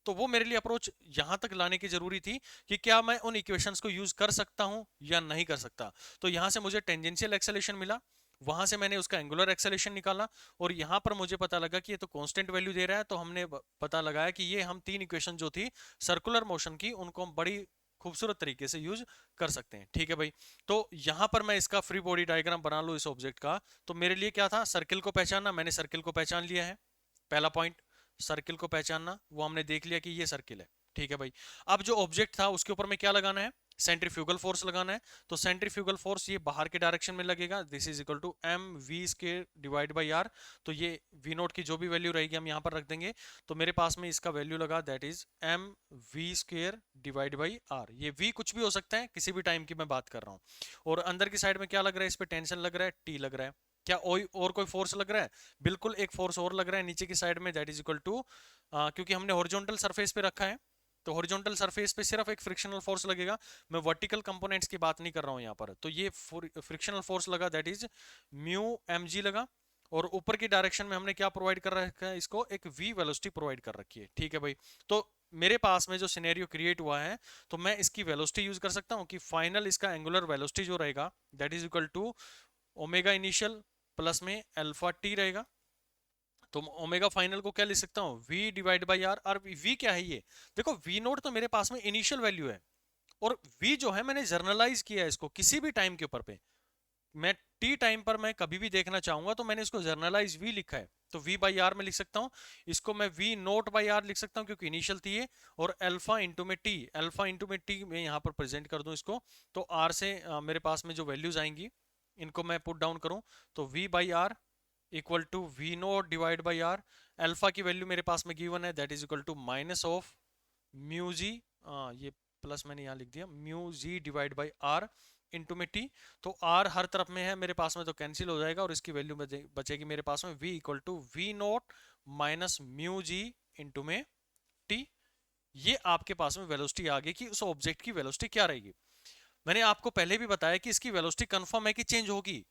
तो वो मेरे लिए अप्रोच यहां तक लाने की जरूरी थी कि क्या मैं उन इक्वेशंस को यूज कर सकता हूं या नहीं कर सकता। तो यहां से मुझे टेंजेंशियल एक्सेलेरेशन मिला, वहां से मैंने उसका एंगुलर एक्सेलेरेशन निकाला, और यहां पर मुझे पता लगा कि ये तो कांस्टेंट वैल्यू दे रहा है, तो हमने पता लगाया कि ये हम तीन इक्वेशन जो थी सर्कुलर मोशन की, उनको हम बड़ी खूबसूरत तरीके से यूज कर सकते हैं। ठीक है भाई। तो यहां पर मैं इसका फ्री बॉडी डायग्राम बना लूं इस ऑब्जेक्ट का, तो मेरे लिए क्या था, सर्किल को पहचानना, मैंने सर्किल को पहचान लिया है, पहला पॉइंट सर्किल को पहचानना, वो हमने देख लिया कि ये सर्किल है। ठीक है भाई। अब जो ऑब्जेक्ट था उसके ऊपर में क्या लगाना है, सेंट्रीफ्यूगल फोर्स लगाना है। तो सेंट्रीफ्यूगल फोर्स ये बाहर के डायरेक्शन में लगेगा, this is equal to M V square divide by R. तो ये वी नोट की जो भी वैल्यू रहेगी हम यहाँ पर रख देंगे, तो मेरे पास में इसका वैल्यू लगा that is M V square divide by R. ये वी कुछ भी हो सकता है, किसी भी टाइम की मैं बात कर रहा हूँ। और अंदर की साइड में क्या लग रहा है, इस पर टेंशन लग रहा है, टी लग रहा है। क्या और कोई फोर्स लग रहा है, बिल्कुल एक फोर्स और लग रहा है नीचे की साइड में, दैट इज इक्वल टू, क्योंकि हमने हॉरिजॉन्टल सरफेस पे रखा है, तो हॉरिजॉन्टल सरफेस पे सिर्फ एक फ्रिक्शनल फोर्स लगेगा, मैं वर्टिकल कंपोनेंट्स की बात नहीं कर रहा हूं यहां पर। तो ये फ्रिक्शनल फोर्स लगा that is mu M G लगा, और ऊपर की डायरेक्शन में हमने क्या प्रोवाइड कर रखा है, इसको एक v वेलोसिटी प्रोवाइड कर रखी है। ठीक है भाई। तो मेरे पास में जो सिनेरियो क्रिएट हुआ है, तो मैं इसकी वेलोसिटी यूज कर सकता हूं कि फाइनल इसका एंगुलर वेलोसिटी जो रहेगा that is equal to omega initial plus में अल्फा टी रहेगा। तो ओमेगा फाइनल को क्या लिख सकता हूँ, v डिवाइड बाई आर। और v क्या है, ये देखो v नोट तो मेरे पास में इनिशियल वैल्यू है, और v जो है मैंने जर्नलाइज किया है इसको किसी भी टाइम के ऊपर पे, मैं टी टाइम पर मैं कभी भी देखना चाहूंगा तो मैंने इसको जर्नलाइज वी लिखा है, तो वी बाई आर में लिख सकता हूँ। इसको मैं वी नोट बाई आर लिख सकता हूँ क्योंकि इनिशियल थी ये, और अल्फा इंटू में टी, अल्फा इंटू में टी में यहाँ पर प्रेजेंट कर दूं इसको। तो आर से मेरे पास में जो वैल्यूज आएंगी इनको मैं पुट डाउन करूं, तो v by r equal to we naught divide by r. Alpha की वैल्यू मेरे पास में गिवन है, that is equal to minus of mu g, ये प्लस मैंने यहाँ लिख दिया, mu ji divide by r into में टी। तो आर हर तरफ में है मेरे पास में तो कैंसिल हो जाएगा, और इसकी वैल्यू बचेगी मेरे पास में v equal to we naught minus mu G into में टी। ये आपके पास में वेलोसिटी आ गई कि उस ऑब्जेक्ट की वेलोसिटी क्या रहेगी। मैंने आपको पहले भी बताया कि इसकी वेलोसिटी कंफर्म है कि चेंज होगी।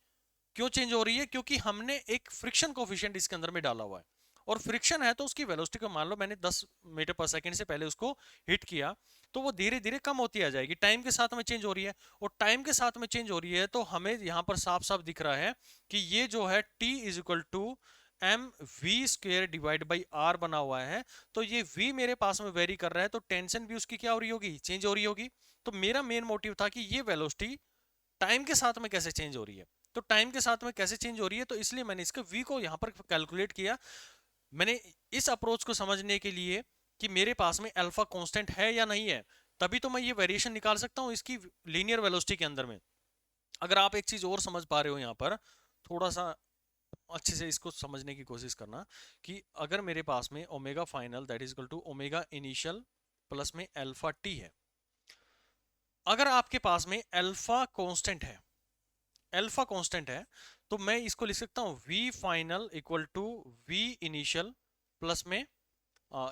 क्यों चेंज हो रही है? क्योंकि हमने एक फ्रिक्शन कोफिशिएंट इसके अंदर में डाला हुआ है, और फ्रिक्शन है तो उसकी वेलोसिटी को मान लो मैंने 10 मीटर पर सेकंड से पहले उसको हिट किया, तो वो धीरे धीरे कम होती आ जाएगी, टाइम के साथ में चेंज हो रही है। और टाइम के साथ में चेंज हो रही है तो हमें यहाँ पर साफ साफ दिख रहा है कि ये जो है t is equal to M V square divide by R बना हुआ है। तो ये v मेरे पास में वेरी कर रहा है, तो टेंशन भी उसकी क्या हो रही होगी, चेंज हो रही होगी। तो मेरा मेन मोटिव था कि ये वेलोसिटी टाइम के साथ में कैसे चेंज हो रही है, तो टाइम के साथ में कैसे चेंज हो रही है, तो इसलिए मैंने इसके v को यहाँ पर कैलकुलेट किया। मैंने इस अप्रोच को समझने के लिए कि मेरे पास में अल्फा कांस्टेंट है या नहीं है, तभी तो मैं ये वेरिएशन निकाल सकता हूँ इसकी लीनियर वेलोसिटी के अंदर में। अगर आप एक चीज और समझ पा रहे हो यहाँ पर, थोड़ा सा अच्छे से इसको समझने की कोशिश करना, कि अगर मेरे पास में omega final that is equal to omega initial plus में अल्फा टी है, अगर आपके पास में अल्फा कांस्टेंट है, अल्फा कांस्टेंट है, तो मैं इसको लिख सकता हूं v final equal to v initial plus में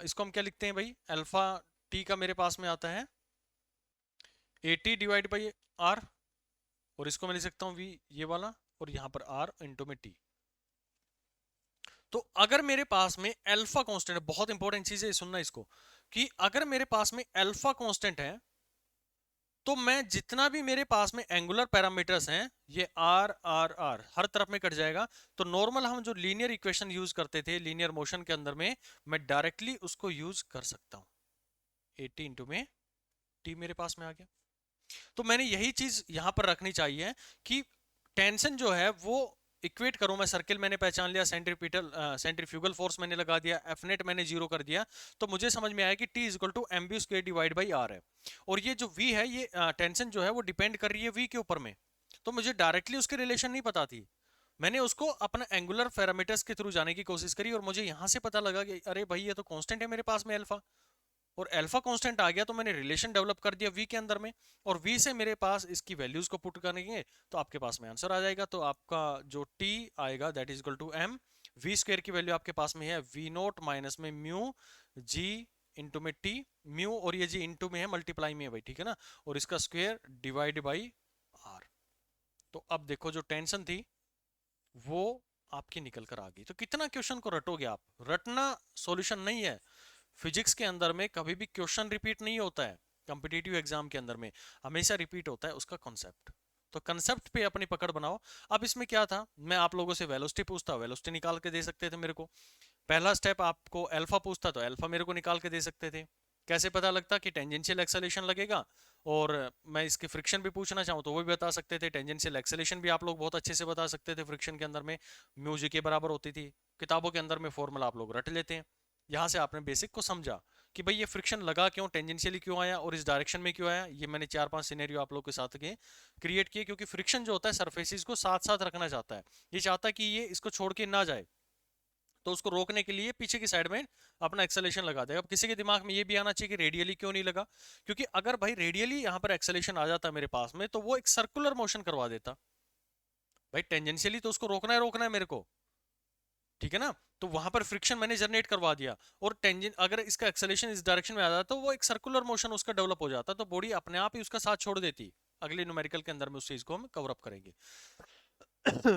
इसको हम क्या लिखते हैं भाई, अल्फा t का मेरे पास में आता है at डिवाइड बाई r, और इसको मैं लिख सकता हूं v ये वाला, और यहां पर r इंटू में t। तो अगर मेरे पास में अल्फा कांस्टेंट है, बहुत इंपॉर्टेंट चीज है सुनना इसको, कि अगर मेरे पास में अल्फा कांस्टेंट है तो मैं जितना भी मेरे पास में एंगुलर पैरामीटर्स हैं ये आर आर आर हर तरफ में कट जाएगा। तो नॉर्मल हम जो लीनियर इक्वेशन यूज करते थे लीनियर मोशन के अंदर में, मैं डायरेक्टली उसको यूज कर सकता हूं। 80 इंटू में टी मेरे पास में आ गया। तो मैंने यही चीज यहां पर रखनी चाहिए कि टेंशन जो है वो इक्वेट करूं मैं, सर्किल मैंने पहचान लिया, सेंट्रीफ्यूगल फोर्स मैंने लगा दिया, एफ नेट मैंने जीरो कर दिया, तो मुझे समझ में आया कि T is equal to M B square divide by R है। और ये जो v है ये टेंशन जो है वो डिपेंड कर रही है v के ऊपर में, तो मुझे डायरेक्टली उसके रिलेशन नहीं पता थी। मैंने उसको अपना एंगुलर पैरामीटर्स के थ्रू जाने की कोशिश करी, और मुझे यहां से पता लगा कि अरे भाई ये तो कांस्टेंट है मेरे पास में अल्फा, और अल्फा कांस्टेंट आ गया तो मैंने रिलेशन डेवलप कर दिया v के अंदर में, और v से मेरे पास इसकी वैल्यूज को पुट करेंगे तो आपके पास में आंसर आ जाएगा। तो आपका जो t आएगा that is equal to m v square की वैल्यू आपके पास में है v नोट माइनस में म्यू g इंटू में t, म्यू और ये जी इंटू में है, मल्टीप्लाई में है भाई, ठीक है ना, और इसका स्क्वायर डिवाइड बाई r। तो अब देखो जो टेंशन थी वो आपकी निकल कर आ गई। तो कितना क्वेश्चन को रटोगे आप, रटना सॉल्यूशन नहीं है। फिजिक्स के अंदर में कभी भी क्वेश्चन रिपीट नहीं होता है, कॉम्पिटिटिव एग्जाम के अंदर में हमेशा रिपीट होता है उसका कॉन्सेप्ट। तो कंसेप्ट पे अपनी पकड़ बनाओ। अब इसमें क्या था, मैं आप लोगों से वेलोसिटी पूछता, वेलोसिटी निकाल के दे सकते थे मेरे को। पहला स्टेप आपको अल्फा पूछता तो अल्फा मेरे को निकाल के दे सकते थे। कैसे पता लगता कि टेंजेंशियल एक्सेलेरेशन लगेगा, और मैं इसके फ्रिक्शन भी पूछना चाहूँ तो वो भी बता सकते थे। टेंजेंशियल एक्सेलेरेशन भी आप लोग बहुत अच्छे से बता सकते थे, फ्रिक्शन के अंदर में म्यू के बराबर होती थी। किताबों के अंदर में फॉर्मूला आप लोग रट लेते हैं। यहाँ से आपने बेसिक को समझा कि भाई ये फ्रिक्शन लगा क्यों, टेंजेंशियली क्यों आया और इस डायरेक्शन में क्यों आया। ये मैंने 4-5 सिनेरियो आप लोग के साथ के क्रिएट किए, क्योंकि फ्रिक्शन जो होता है सरफेसिस को साथ साथ रखना चाहता है, ये चाहता है कि ये इसको छोड़ के ना जाए, तो उसको रोकने के लिए पीछे की साइड में अपना एक्सेलेरेशन लगा देगा। अब किसी के दिमाग में ये भी आना चाहिए कि रेडियली क्यों नहीं लगा, क्योंकि अगर भाई रेडियली यहाँ पर एक्सेलेरेशन आ जाता मेरे पास में तो वो एक सर्कुलर मोशन करवा देता। भाई टेंजेंशियली तो उसको रोकना है मेरे को, ठीक है ना, तो वहां पर फ्रिक्शन मैंने जनरेट करवा दिया, और टेंजेंट अगर इसका एक्सेलेरेशन इस डायरेक्शन में आ जाता तो वो एक सर्कुलर मोशन उसका डेवलप हो जाता, तो बॉडी अपने आप ही उसका साथ छोड़ देती। अगले न्यूमेरिकल के अंदर में उस चीज को हम कवर अप करेंगे।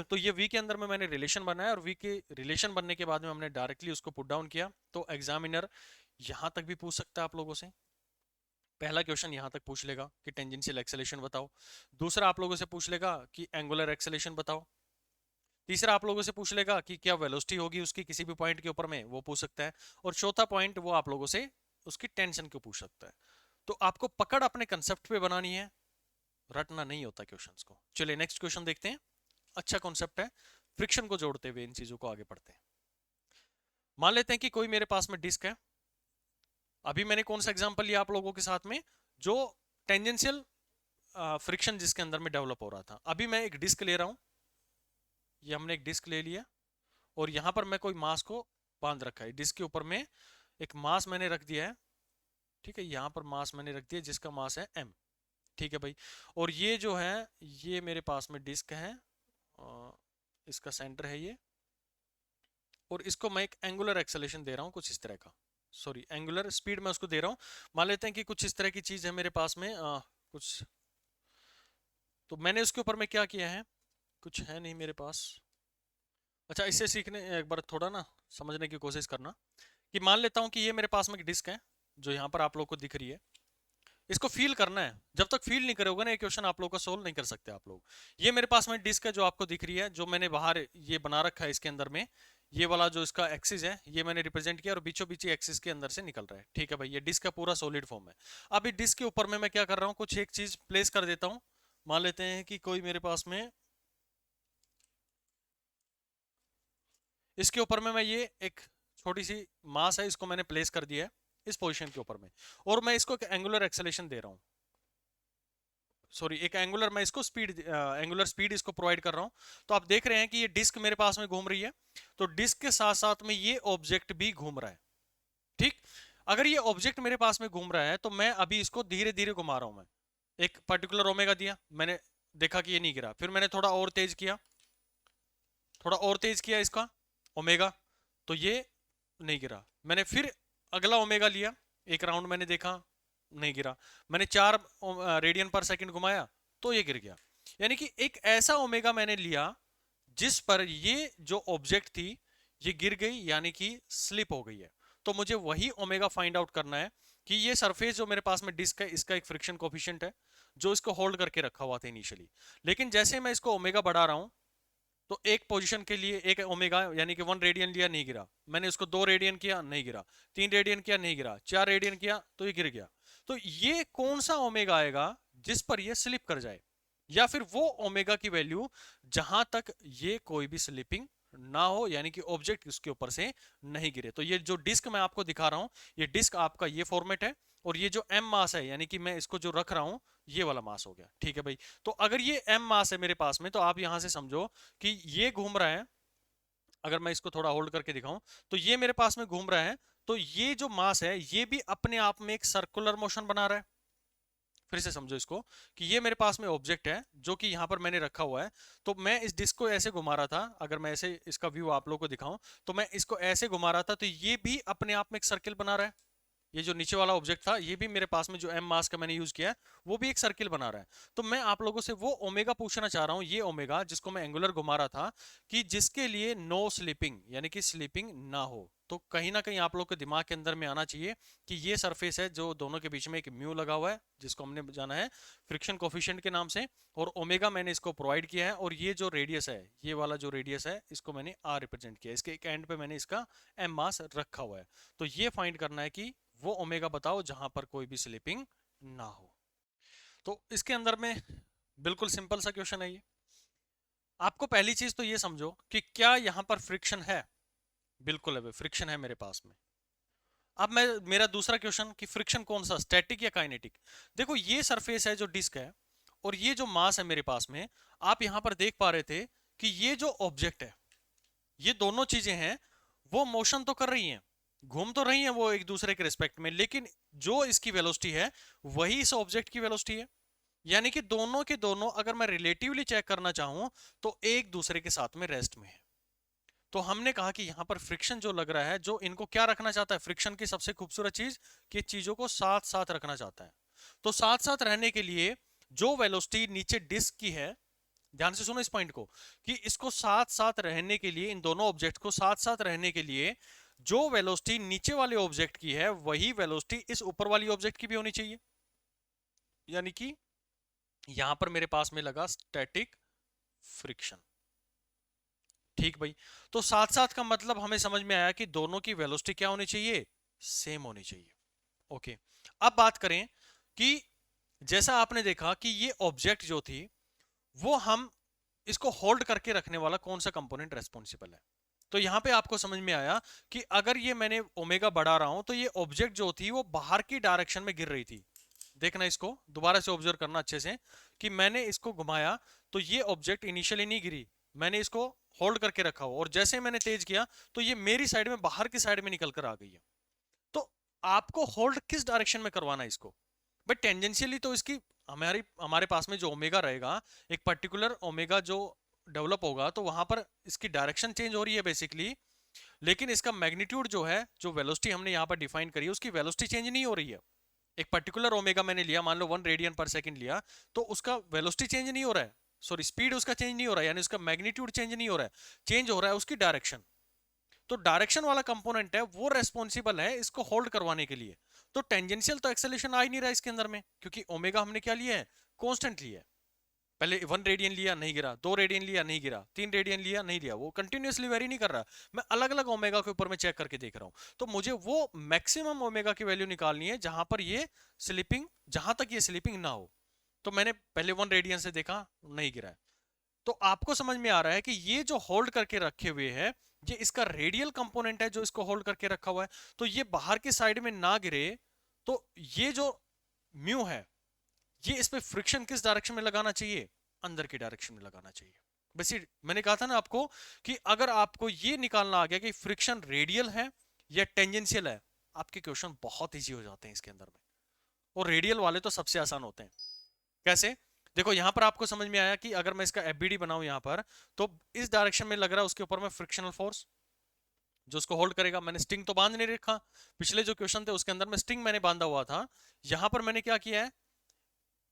तो ये वी के अंदर में मैंने रिलेशन बनाया, और वी के रिलेशन बनने के बाद में हमने डायरेक्टली उसको पुट डाउन किया। तो एग्जामिनर यहां तक भी पूछ सकता है आप लोगों से, पहला क्वेश्चन यहां तक पूछ लेगा कि टेंजेंशियल एक्सेलेरेशन बताओ, दूसरा आप लोगों से पूछ लेगा कि एंगुलर एक्सेलेरेशन बताओ, तीसरा आप लोगों से पूछ लेगा कि क्या वेलोसिटी होगी उसकी किसी भी पॉइंट के ऊपर में, वो पूछ सकता है, और चौथा पॉइंट वो आप लोगों से उसकी टेंशन क्यों पूछ सकता है। तो आपको पकड़ अपने कंसेप्ट पे बनानी है, रटना नहीं होता क्वेश्चंस को। चलिए नेक्स्ट क्वेश्चन देखते हैं। अच्छा कॉन्सेप्ट है, फ्रिक्शन को जोड़ते हुए इन चीजों को आगे पढ़ते हैं। मान लेते हैं कि कोई मेरे पास में डिस्क है। अभी मैंने कौन सा एग्जांपल लिया आप लोगों के साथ में, जो टेंजेंशियल फ्रिक्शन जिसके अंदर में डेवलप हो रहा था। अभी मैं एक डिस्क ले रहा हूं, ये हमने एक डिस्क ले लिया और यहां पर मैं कोई मास को बांध रखा है। डिस्क के ऊपर में एक मास मैंने रख दिया है, ठीक है, यहां पर मास मैंने रख दिया जिसका मास है m, ठीक है भाई। और ये जो है ये मेरे पास में डिस्क है, इसका सेंटर है ये, और इसको मैं एक एंगुलर एक्सेलेरेशन दे रहा हूं कुछ इस तरह का, सॉरी एंगुलर स्पीड मैं उसको दे रहा हूं। मान लेते हैं कि कुछ इस तरह की चीज है मेरे पास में, कुछ, तो मैंने उसके ऊपर में क्या किया है, कुछ है नहीं मेरे पास। अच्छा, इससे सीखने एक बार थोड़ा ना समझने की कोशिश करना, कि मान लेता हूं कि ये मेरे पास में एक डिस्क है जो यहाँ पर आप लोग को दिख रही है। इसको फील करना है, जब तक फील नहीं करोगे ना ये क्वेश्चन आप लोग का सोल्व नहीं कर सकते आप लोग। ये मेरे पास में डिस्क है जो आपको दिख रही है, जो मैंने बाहर ये बना रखा है इसके अंदर में, ये वाला जो इसका एक्सिस है ये मैंने रिप्रेजेंट किया और बीचों बीच एक्सिस के अंदर से निकल रहा है, ठीक है भाई। ये डिस्क का पूरा सॉलिड फॉर्म है। अब इस डिस्क के ऊपर में मैं क्या कर रहा हूँ, कुछ एक चीज प्लेस कर देता हूँ। मान लेते हैं कि कोई मेरे पास में इसके ऊपर में मैं ये एक छोटी सी मास है, इसको मैंने प्लेस कर दिया है इस पोजीशन के ऊपर में, और मैं इसको एक एंगुलर एक्सेलेरेशन दे रहा हूँ, सॉरी एक एंगुलर, मैं इसको स्पीड एंगुलर स्पीड इसको प्रोवाइड कर रहा हूँ। तो आप देख रहे हैं कि ये डिस्क मेरे पास में घूम रही है, तो डिस्क के साथ साथ में ये ऑब्जेक्ट भी घूम रहा है, ठीक। अगर ये ऑब्जेक्ट मेरे पास में घूम रहा है तो मैं अभी इसको धीरे धीरे घुमा रहा हूं। मैं एक पर्टिकुलर ओमेगा दिया, मैंने देखा कि ये नहीं गिरा, फिर मैंने थोड़ा और तेज किया, थोड़ा और तेज किया इसका ओमेगा, तो ये नहीं गिरा। मैंने फिर अगला ओमेगा लिया, एक राउंड मैंने देखा नहीं गिरा, मैंने 4 रेडियन पर सेकंड घुमाया तो ये गिर गया। यानी कि एक ऐसा ओमेगा मैंने लिया जिस पर ये जो ऑब्जेक्ट थी ये गिर गई, यानी कि स्लिप हो गई है। तो मुझे वही ओमेगा फाइंड आउट करना है कि ये सरफेस जो मेरे पास में डिस्क है इसका एक फ्रिक्शन कोफिशिएंट है जो इसको होल्ड करके रखा हुआ था इनिशियली, लेकिन जैसे मैं इसको ओमेगा बढ़ा रहा हूं तो एक पोजीशन के लिए एक ओमेगा यानी कि 1 रेडियन लिया नहीं गिरा, मैंने इसको 2 रेडियन किया नहीं गिरा, 3 रेडियन किया नहीं गिरा, 4 रेडियन किया तो ये गिर गया। तो ये कौन सा ओमेगा आएगा जिस पर ये स्लिप कर जाए, या फिर वो ओमेगा की वैल्यू जहां तक ये कोई भी स्लिपिंग ना हो, यानी कि ऑब्जेक्ट उसके ऊपर से नहीं गिरे। तो ये जो डिस्क मैं आपको दिखा रहा हूं, ये डिस्क आपका ये फॉर्मेट है, और ये जो एम मास है यानी कि मैं इसको जो रख रहा हूं ये वाला मास हो गया, ठीक है भाई। तो अगर ये एम मास है मेरे पास में तो आप यहां से समझो कि ये घूम रहा है, अगर मैं इसको थोड़ा होल्ड करके दिखाऊं तो ये मेरे पास में घूम रहा है, तो ये जो मास है ये भी अपने आप में एक सर्कुलर मोशन बना रहा है। फिर से समझो इसको कि ये मेरे पास में ऑब्जेक्ट है जो कि यहां पर मैंने रखा हुआ है, तो मैं इस डिस्क को ऐसे घुमा रहा था, अगर मैं ऐसे इसका व्यू आप लोगों को दिखाऊं तो मैं इसको ऐसे घुमा रहा था, तो ये भी अपने आप में एक सर्किल बना रहा है। ये जो नीचे वाला ऑब्जेक्ट था ये भी मेरे पास में जो एम मास का मैंने यूज किया है वो भी एक सर्किल बना रहा है। तो मैं आप लोगों से वो ओमेगा पूछना चाह रहा हूं, ये ओमेगा जिसको मैं एंगुलर घुमा रहा था, कि जिसके लिए नो स्लिपिंग यानी कि स्लिपिंग ना हो। तो कहीं ना कहीं आप लोग के दिमाग के अंदर में आना चाहिए कि ये सरफेस है जो दोनों के बीच में एक म्यू लगा हुआ है जिसको हमने जाना है फ्रिक्शन कोफिशिएंट के नाम से, और ओमेगा मैंने इसको प्रोवाइड किया है, और ये जो रेडियस है ये वाला जो रेडियस है इसको मैंने आर रिप्रेजेंट किया, इसके एक एंड पे मैंने इसका एम मास रखा हुआ है। तो ये फाइंड करना है कि वो ओमेगा बताओ जहां पर कोई भी स्लिपिंग ना हो। तो इसके अंदर में बिल्कुल सिंपल सा क्वेश्चन है ये। आपको पहली चीज तो ये समझो कि क्या यहां पर फ्रिक्शन है, बिल्कुल है, फ्रिक्शन है मेरे पास में। अब मैं मेरा दूसरा क्वेश्चन कि फ्रिक्शन कौन सा, स्टैटिक या काइनेटिक। देखो ये सरफेस है जो डिस्क है और ये जो मास है मेरे पास में, आप यहां पर देख पा रहे थे कि ये जो ऑब्जेक्ट है ये दोनों चीजें हैं वो मोशन तो कर रही हैं, घूम तो रही हैं वो एक दूसरे के रिस्पेक्ट में, लेकिन जो इसकी वेलोसिटी है वही इस ऑब्जेक्ट की वेलोसिटी है। यानी कि दोनों के दोनों अगर मैं रिलेटिवली चेक करना चाहूं तो एक दूसरे के साथ में रेस्ट में है। तो हमने कहा कि यहां पर फ्रिक्शन जो लग रहा है, जो इनको क्या रखना चाहता है, फ्रिक्शन की सबसे खूबसूरत चीज कि चीजों को साथ साथ रखना चाहता है। तो साथ साथ रहने के लिए जो वेलोसिटी नीचे डिस्क की है, ध्यान से सुनो इस पॉइंट को, कि इसको साथ साथ रहने के लिए, इन दोनों ऑब्जेक्ट को साथ साथ रहने के लिए जो वेलोसिटी नीचे वाले ऑब्जेक्ट की है वही वेलोसिटी इस ऊपर वाली ऑब्जेक्ट की भी होनी चाहिए। यानी कि यहां पर मेरे पास में लगा स्टैटिक फ्रिक्शन, ठीक भाई। तो साथ साथ का मतलब हमें समझ में आया कि दोनों की वेलोसिटी क्या होनी चाहिए, सेम होनी चाहिए। ओके, अब बात करें कि जैसा आपने देखा कि ये ऑब्जेक्ट जो थी वो हम इसको होल्ड करके रखने वाला कौन सा कंपोनेंट रेस्पॉन्सिबल है। तो यहां पे आपको समझ में आया कि अगर ये मैंने ओमेगा बढ़ा रहा हूं तो ये ऑब्जेक्ट जो थी वो बाहर की डायरेक्शन में गिर रही थी। देखना, इसको दोबारा से ऑब्जर्व करना अच्छे से कि मैंने इसको घुमाया तो ये ऑब्जेक्ट इनिशियली नहीं गिरी, मैंने इसको होल्ड करके रखा हो और जैसे मैंने तेज किया तो ये मेरी साइड में बाहर की साइड में निकल कर आ गई है। तो आपको होल्ड किस डायरेक्शन में करवाना है इसको, बट टेंजेंशियली तो इसकी हमारे पास में जो ओमेगा रहेगा, एक पर्टिकुलर ओमेगा जो डेवलप होगा तो वहां पर इसकी डायरेक्शन चेंज हो रही है बेसिकली, लेकिन इसका मैग्नीट्यूड जो है, जो वेलोसिटी हमने यहाँ पर डिफाइन करी है, उसकी वेलोसिटी चेंज नहीं हो रही है। एक पर्टिकुलर ओमेगा मैंने लिया, मान लो 1 रेडियन पर सेकंड लिया, तो उसका वेलोसिटी चेंज नहीं हो रहा है, सॉरी स्पीड उसका चेंज नहीं हो रहा है, यानी उसका मैग्नीट्यूड चेंज नहीं हो रहा है, चेंज हो रहा है उसकी डायरेक्शन। तो डायरेक्शन वाला कंपोनेंट है वो रेस्पॉन्सिबल है इसको होल्ड करवाने के लिए। तो टेंजेंशियल तो एक्सेलेरेशन आ ही नहीं रहा इसके अंदर में, क्योंकि ओमेगा हमने क्या लिया है, कांस्टेंट लिया है। पहले 1 रेडियन लिया नहीं गिरा, 2 रेडियन लिया नहीं गिरा, 3 रेडियन लिया नहीं लिया, वो कंटिन्यूअसली वेरी नहीं कर रहा। मैं अलग अलग ओमेगा के ऊपर में चेक करके देख रहा हूं, तो मुझे वो मैक्सिमम ओमेगा की वैल्यू निकालनी है जहां पर ये स्लिपिंग, जहां तक ये स्लिपिंग ना हो। तो मैंने पहले 1 रेडियन से देखा, नहीं गिरा है। तो आपको समझ में आ रहा है कि ये जो होल्ड करके रखे हुए है, ये इसका रेडियल कंपोनेंट है जो इसको होल्ड करके रखा हुआ है। तो ये बाहर की साइड में ना गिरे, तो ये जो म्यू है, ये इस पे फ्रिक्शन किस डायरेक्शन में लगाना चाहिए, अंदर की डायरेक्शन में लगाना चाहिए। बस ये मैंने कहा था ना आपको कि अगर आपको ये निकालना आ गया कि फ्रिक्शन रेडियल है या टेंजेंशियल है, आपके क्वेश्चन बहुत इजी हो जाते हैं इसके अंदर में। और रेडियल वाले तो सबसे आसान होते हैं। कैसे, देखो यहां पर आपको समझ में आया कि अगर मैं इसका एफबीडी बनाऊं यहां पर, तो इस डायरेक्शन में लग रहा है उसके ऊपर में फ्रिक्शनल फोर्स जो उसको होल्ड करेगा। मैंने स्टिंग तो बांध नहीं रखा, पिछले जो क्वेश्चन थे उसके अंदर में स्टिंग मैंने बांधा हुआ था। यहां पर मैंने क्या किया है,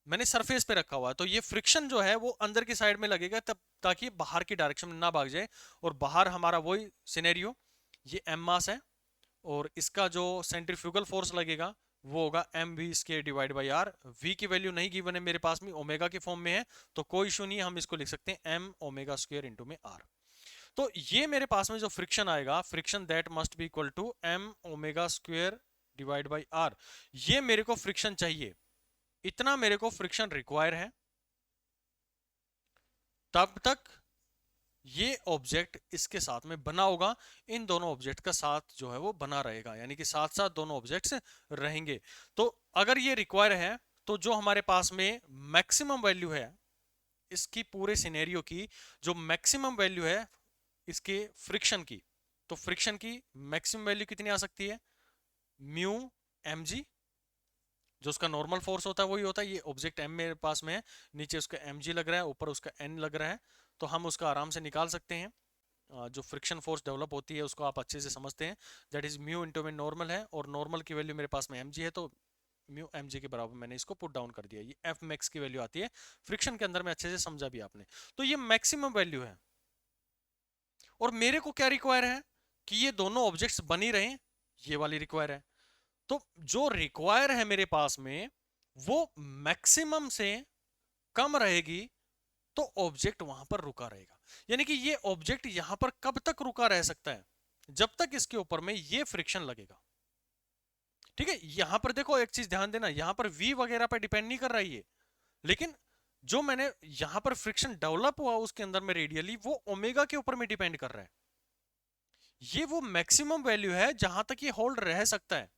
मैंने सरफेस पे रखा हुआ है, तो ये फ्रिक्शन जो है वो अंदर की साइड में लगेगा, तब ताकि बाहर की डायरेक्शन में ना भाग जाए। और बाहर हमारा वही सिनेरियो, ये एम मास है और इसका जो सेंट्रीफ्यूगल फोर्स लगेगा वो होगा M V square divide by R. V की वैल्यू नहीं गिवन है मेरे पास में, ओमेगा के फॉर्म में है, तो कोई इशू नहीं है, हम इसको लिख सकते हैं एम ओमेगा स्क्वायर इंटू में आर। तो ये मेरे पास में जो फ्रिक्शन आएगा, friction that must be equal to M omega square divide by R. ये मेरे को फ्रिक्शन चाहिए, इतना मेरे को फ्रिक्शन रिक्वायर है, तब तक ये ऑब्जेक्ट इसके साथ में बना होगा, इन दोनों ऑब्जेक्ट का साथ जो है वो बना रहेगा, यानी कि साथ साथ दोनों ऑब्जेक्ट्स रहेंगे। तो अगर ये रिक्वायर है, तो जो हमारे पास में मैक्सिमम वैल्यू है इसकी पूरे सिनेरियो की, जो मैक्सिमम वैल्यू है इसके फ्रिक्शन की, तो फ्रिक्शन की मैक्सिमम वैल्यू कितनी आ सकती है, म्यू एम जी, जो उसका नॉर्मल फोर्स होता है वही होता है। ये ऑब्जेक्ट एम मेरे पास में है, नीचे उसका एम जी लग रहा है, ऊपर उसका एन लग रहा है, तो हम उसका आराम से निकाल सकते हैं। जो फ्रिक्शन फोर्स डेवलप होती है उसको आप अच्छे से समझते हैं, दैट इज म्यू इंटू में नॉर्मल है, और नॉर्मल की वैल्यू मेरे पास में एम जी है, तो म्यू एम जी के बराबर मैंने इसको पुट डाउन कर दिया। ये एफ मैक्स की वैल्यू आती है फ्रिक्शन के अंदर में, अच्छे से समझा भी आपने। तो ये मैक्सिमम वैल्यू है, और मेरे को क्या रिक्वायर है कि ये दोनों ऑब्जेक्ट्स बनी रहे, ये वाली रिक्वायर है। तो जो रिक्वायर है मेरे पास में वो मैक्सिमम से कम रहेगी, तो ऑब्जेक्ट वहां पर रुका रहेगा। यानी कि ये ऑब्जेक्ट यहां पर कब तक रुका रह सकता है, जब तक इसके ऊपर में ये फ्रिक्शन लगेगा। ठीक है, यहां पर देखो एक चीज ध्यान देना, यहां पर वी वगैरह पर डिपेंड नहीं कर रहा है ये, लेकिन जो मैंने यहां पर फ्रिक्शन डेवलप हुआ उसके अंदर में रेडियली, वो ओमेगा के ऊपर में डिपेंड कर रहा है। ये वो मैक्सिमम वैल्यू है जहां तक ये होल्ड रह सकता है।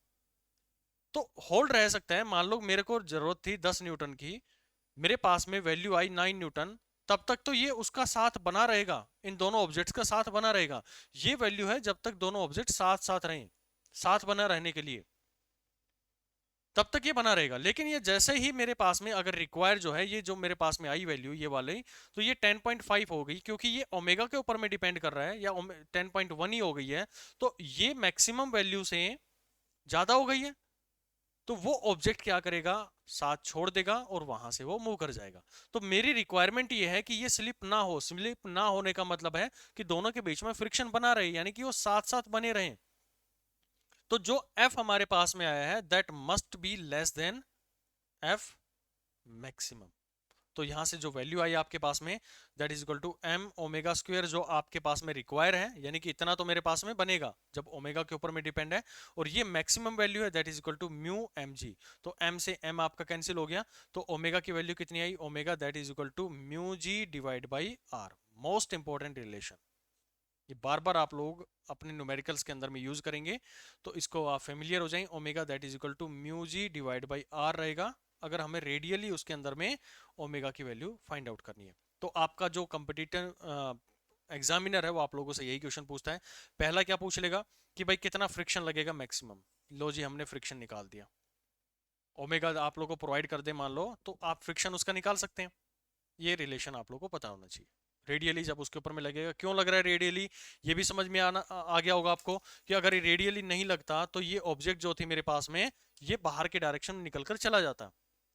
तो होल्ड रह सकता है, मान लो मेरे को जरूरत थी 10 न्यूटन की, मेरे पास में वैल्यू आई 9 न्यूटन, तब तक तो ये उसका साथ बना रहेगा, इन दोनों ऑब्जेक्ट्स का साथ बना रहेगा। ये वैल्यू है जब तक दोनों ऑब्जेक्ट साथ साथ रहें, साथ बना रहने के लिए, तब तक ये बना रहेगा। लेकिन ये जैसे ही मेरे पास में अगर रिक्वायर जो है, ये जो मेरे पास में आई वैल्यू ये वाली, तो ये 10.5 हो गई, क्योंकि ये ओमेगा के ऊपर में डिपेंड कर रहा है, या 10.1 ही हो गई है, तो ये मैक्सिमम वैल्यू से ज्यादा हो गई है। तो वो ऑब्जेक्ट क्या करेगा, साथ छोड़ देगा और वहां से वो मूव कर जाएगा। तो मेरी रिक्वायरमेंट ये है कि ये स्लिप ना हो। स्लिप ना होने का मतलब है कि दोनों के बीच में फ्रिक्शन बना रहे, यानी कि वो साथ साथ बने रहें। तो जो एफ हमारे पास में आया है, that must be less than F maximum. तो यहाँ से जो वैल्यू आई आपके पास में that is equal to M omega square, जो आपके पास में रिक्वायर है, यानी कि इतना तो मेरे पास में बनेगा जब ओमेगा के ऊपर में डिपेंड है, और ये मैक्सिमम वैल्यू है that is equal to mu M G. तो एम से एम आपका कैंसिल हो गया, तो ओमेगा की वैल्यू कितनी आई, omega that is equal to mu ji divide by r. Most important relation, ये बार बार आप लोग अपने न्यूमेरिकल्स के अंदर में यूज करेंगे, तो इसको आप फेमिलियर हो जाएं। Omega that is equal to mu ji divide by R रहेगा, अगर हमें रेडियली उसके अंदर में ओमेगा की वैल्यू फाइंड आउट करनी है। तो आपका जो कंपटीटर एग्जामिनर है वो आप लोगों से यही क्वेश्चन पूछता है। पहला क्या पूछ लेगा कि भाई कितना फ्रिक्शन लगेगा मैक्सिमम। लो जी, हमने फ्रिक्शन निकाल दिया, ओमेगा आप लोगों को प्रोवाइड कर दे मान लो, तो आप फ्रिक्शन उसका निकाल सकते हैं। ये रिलेशन आप लोगों को पता होना चाहिए। रेडियली जब उसके ऊपर में लगेगा, क्यों लग रहा है रेडियली, ये भी समझ में आ गया होगा आपको कि अगर ये रेडियली नहीं लगता तो ये ऑब्जेक्ट जो थी मेरे पास में, ये बाहर के डायरेक्शन में निकल कर चला जाता।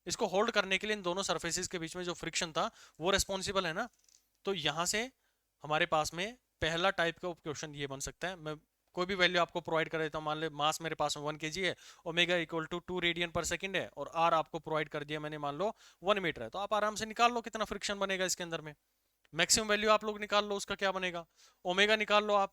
इसको होल्ड करने के लिए इन दोनों सरफेसेस के बीच में जो फ्रिक्शन था वो रेस्पॉन्सिबल है ना। तो यहाँ से हमारे पास में पहला टाइप का क्वेश्चन ये बन सकता है। मैं कोई भी वैल्यू आपको प्रोवाइड कर देता हूँ, मान ले मास मेरे पास में 1 kg है, omega equal to 2 radian per second है, और आर आपको प्रोवाइड कर दिया मैंने मान लो 1 मीटर है, तो आप आराम से निकाल लो कितना फ्रिक्शन बनेगा इसके अंदर में। मैक्सिमम वैल्यू आप लोग निकाल लो, उसका क्या बनेगा, ओमेगा निकाल लो आप।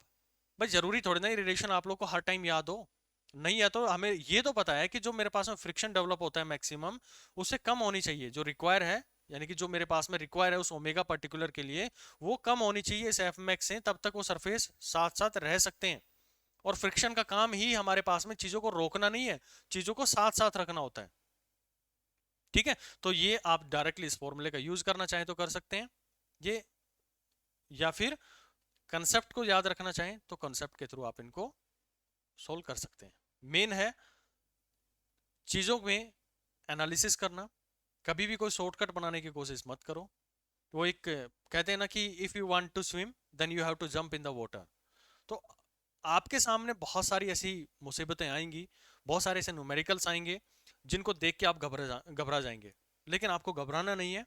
भाई जरूरी थोड़ी ना ये रिलेशन आप लोग को हर टाइम याद हो, नहीं है तो हमें ये तो पता है कि जो मेरे पास में फ्रिक्शन डेवलप होता है मैक्सिमम, उससे कम होनी चाहिए जो रिक्वायर है, यानी कि जो मेरे पास में रिक्वायर है उस ओमेगा पर्टिकुलर के लिए, वो कम होनी चाहिए इस एफ मैक्स से, तब तक वो सरफेस साथ साथ रह सकते हैं। और फ्रिक्शन का काम ही हमारे पास में चीजों को रोकना नहीं है, चीजों को साथ साथ रखना होता है। ठीक है, तो ये आप डायरेक्टली इस फॉर्मूले का यूज करना चाहें तो कर सकते हैं ये, या फिर कंसेप्ट को याद रखना चाहें तो कंसेप्ट के थ्रू आप इनको सोल्व कर सकते हैं। मेन है चीजों में एनालिसिस करना, कभी भी कोई शॉर्टकट बनाने की कोशिश मत करो। वो एक कहते हैं ना कि if you want to swim then you have to jump in the water. तो आपके सामने बहुत सारी ऐसी मुसीबतें आएंगी, बहुत सारे ऐसे न्यूमेरिकल्स आएंगे जिनको देख के आप घबरा जाएंगे, लेकिन आपको घबराना नहीं है।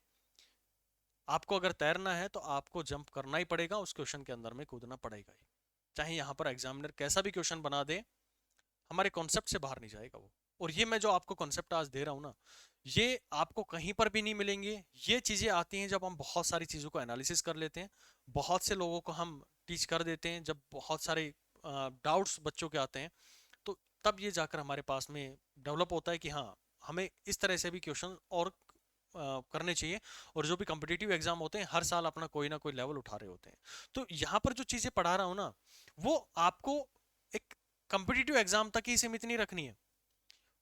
आपको अगर तैरना है तो आपको जंप करना ही पड़ेगा, उस क्वेश्चन के अंदर में कूदना पड़ेगा ही, चाहे यहाँ पर एग्जामिनर कैसा भी क्वेश्चन बना दे, हमारे कॉन्सेप्ट से बाहर नहीं जाएगा वो। और ये मैं जो आपको कॉन्सेप्ट आज दे रहा हूँ ना, ये आपको कहीं पर भी नहीं मिलेंगे। ये चीज़ें आती हैं जब हम बहुत सारी चीज़ों को एनालिसिस कर लेते हैं, बहुत से लोगों को हम टीच कर देते हैं, जब बहुत सारे डाउट्स बच्चों के आते हैं, तो तब ये जाकर हमारे पास में डेवलप होता है कि हाँ, हमें इस तरह से भी क्वेश्चन और करने चाहिए। और जो भी कम्पिटिटिव एग्जाम होते हैं हर साल अपना कोई ना कोई लेवल उठा रहे होते हैं। तो यहाँ पर जो चीज़ें पढ़ा रहा हूँ ना, वो आपको एक कम्पिटिटिव एग्जाम तक ही सीमित नहीं रखनी है,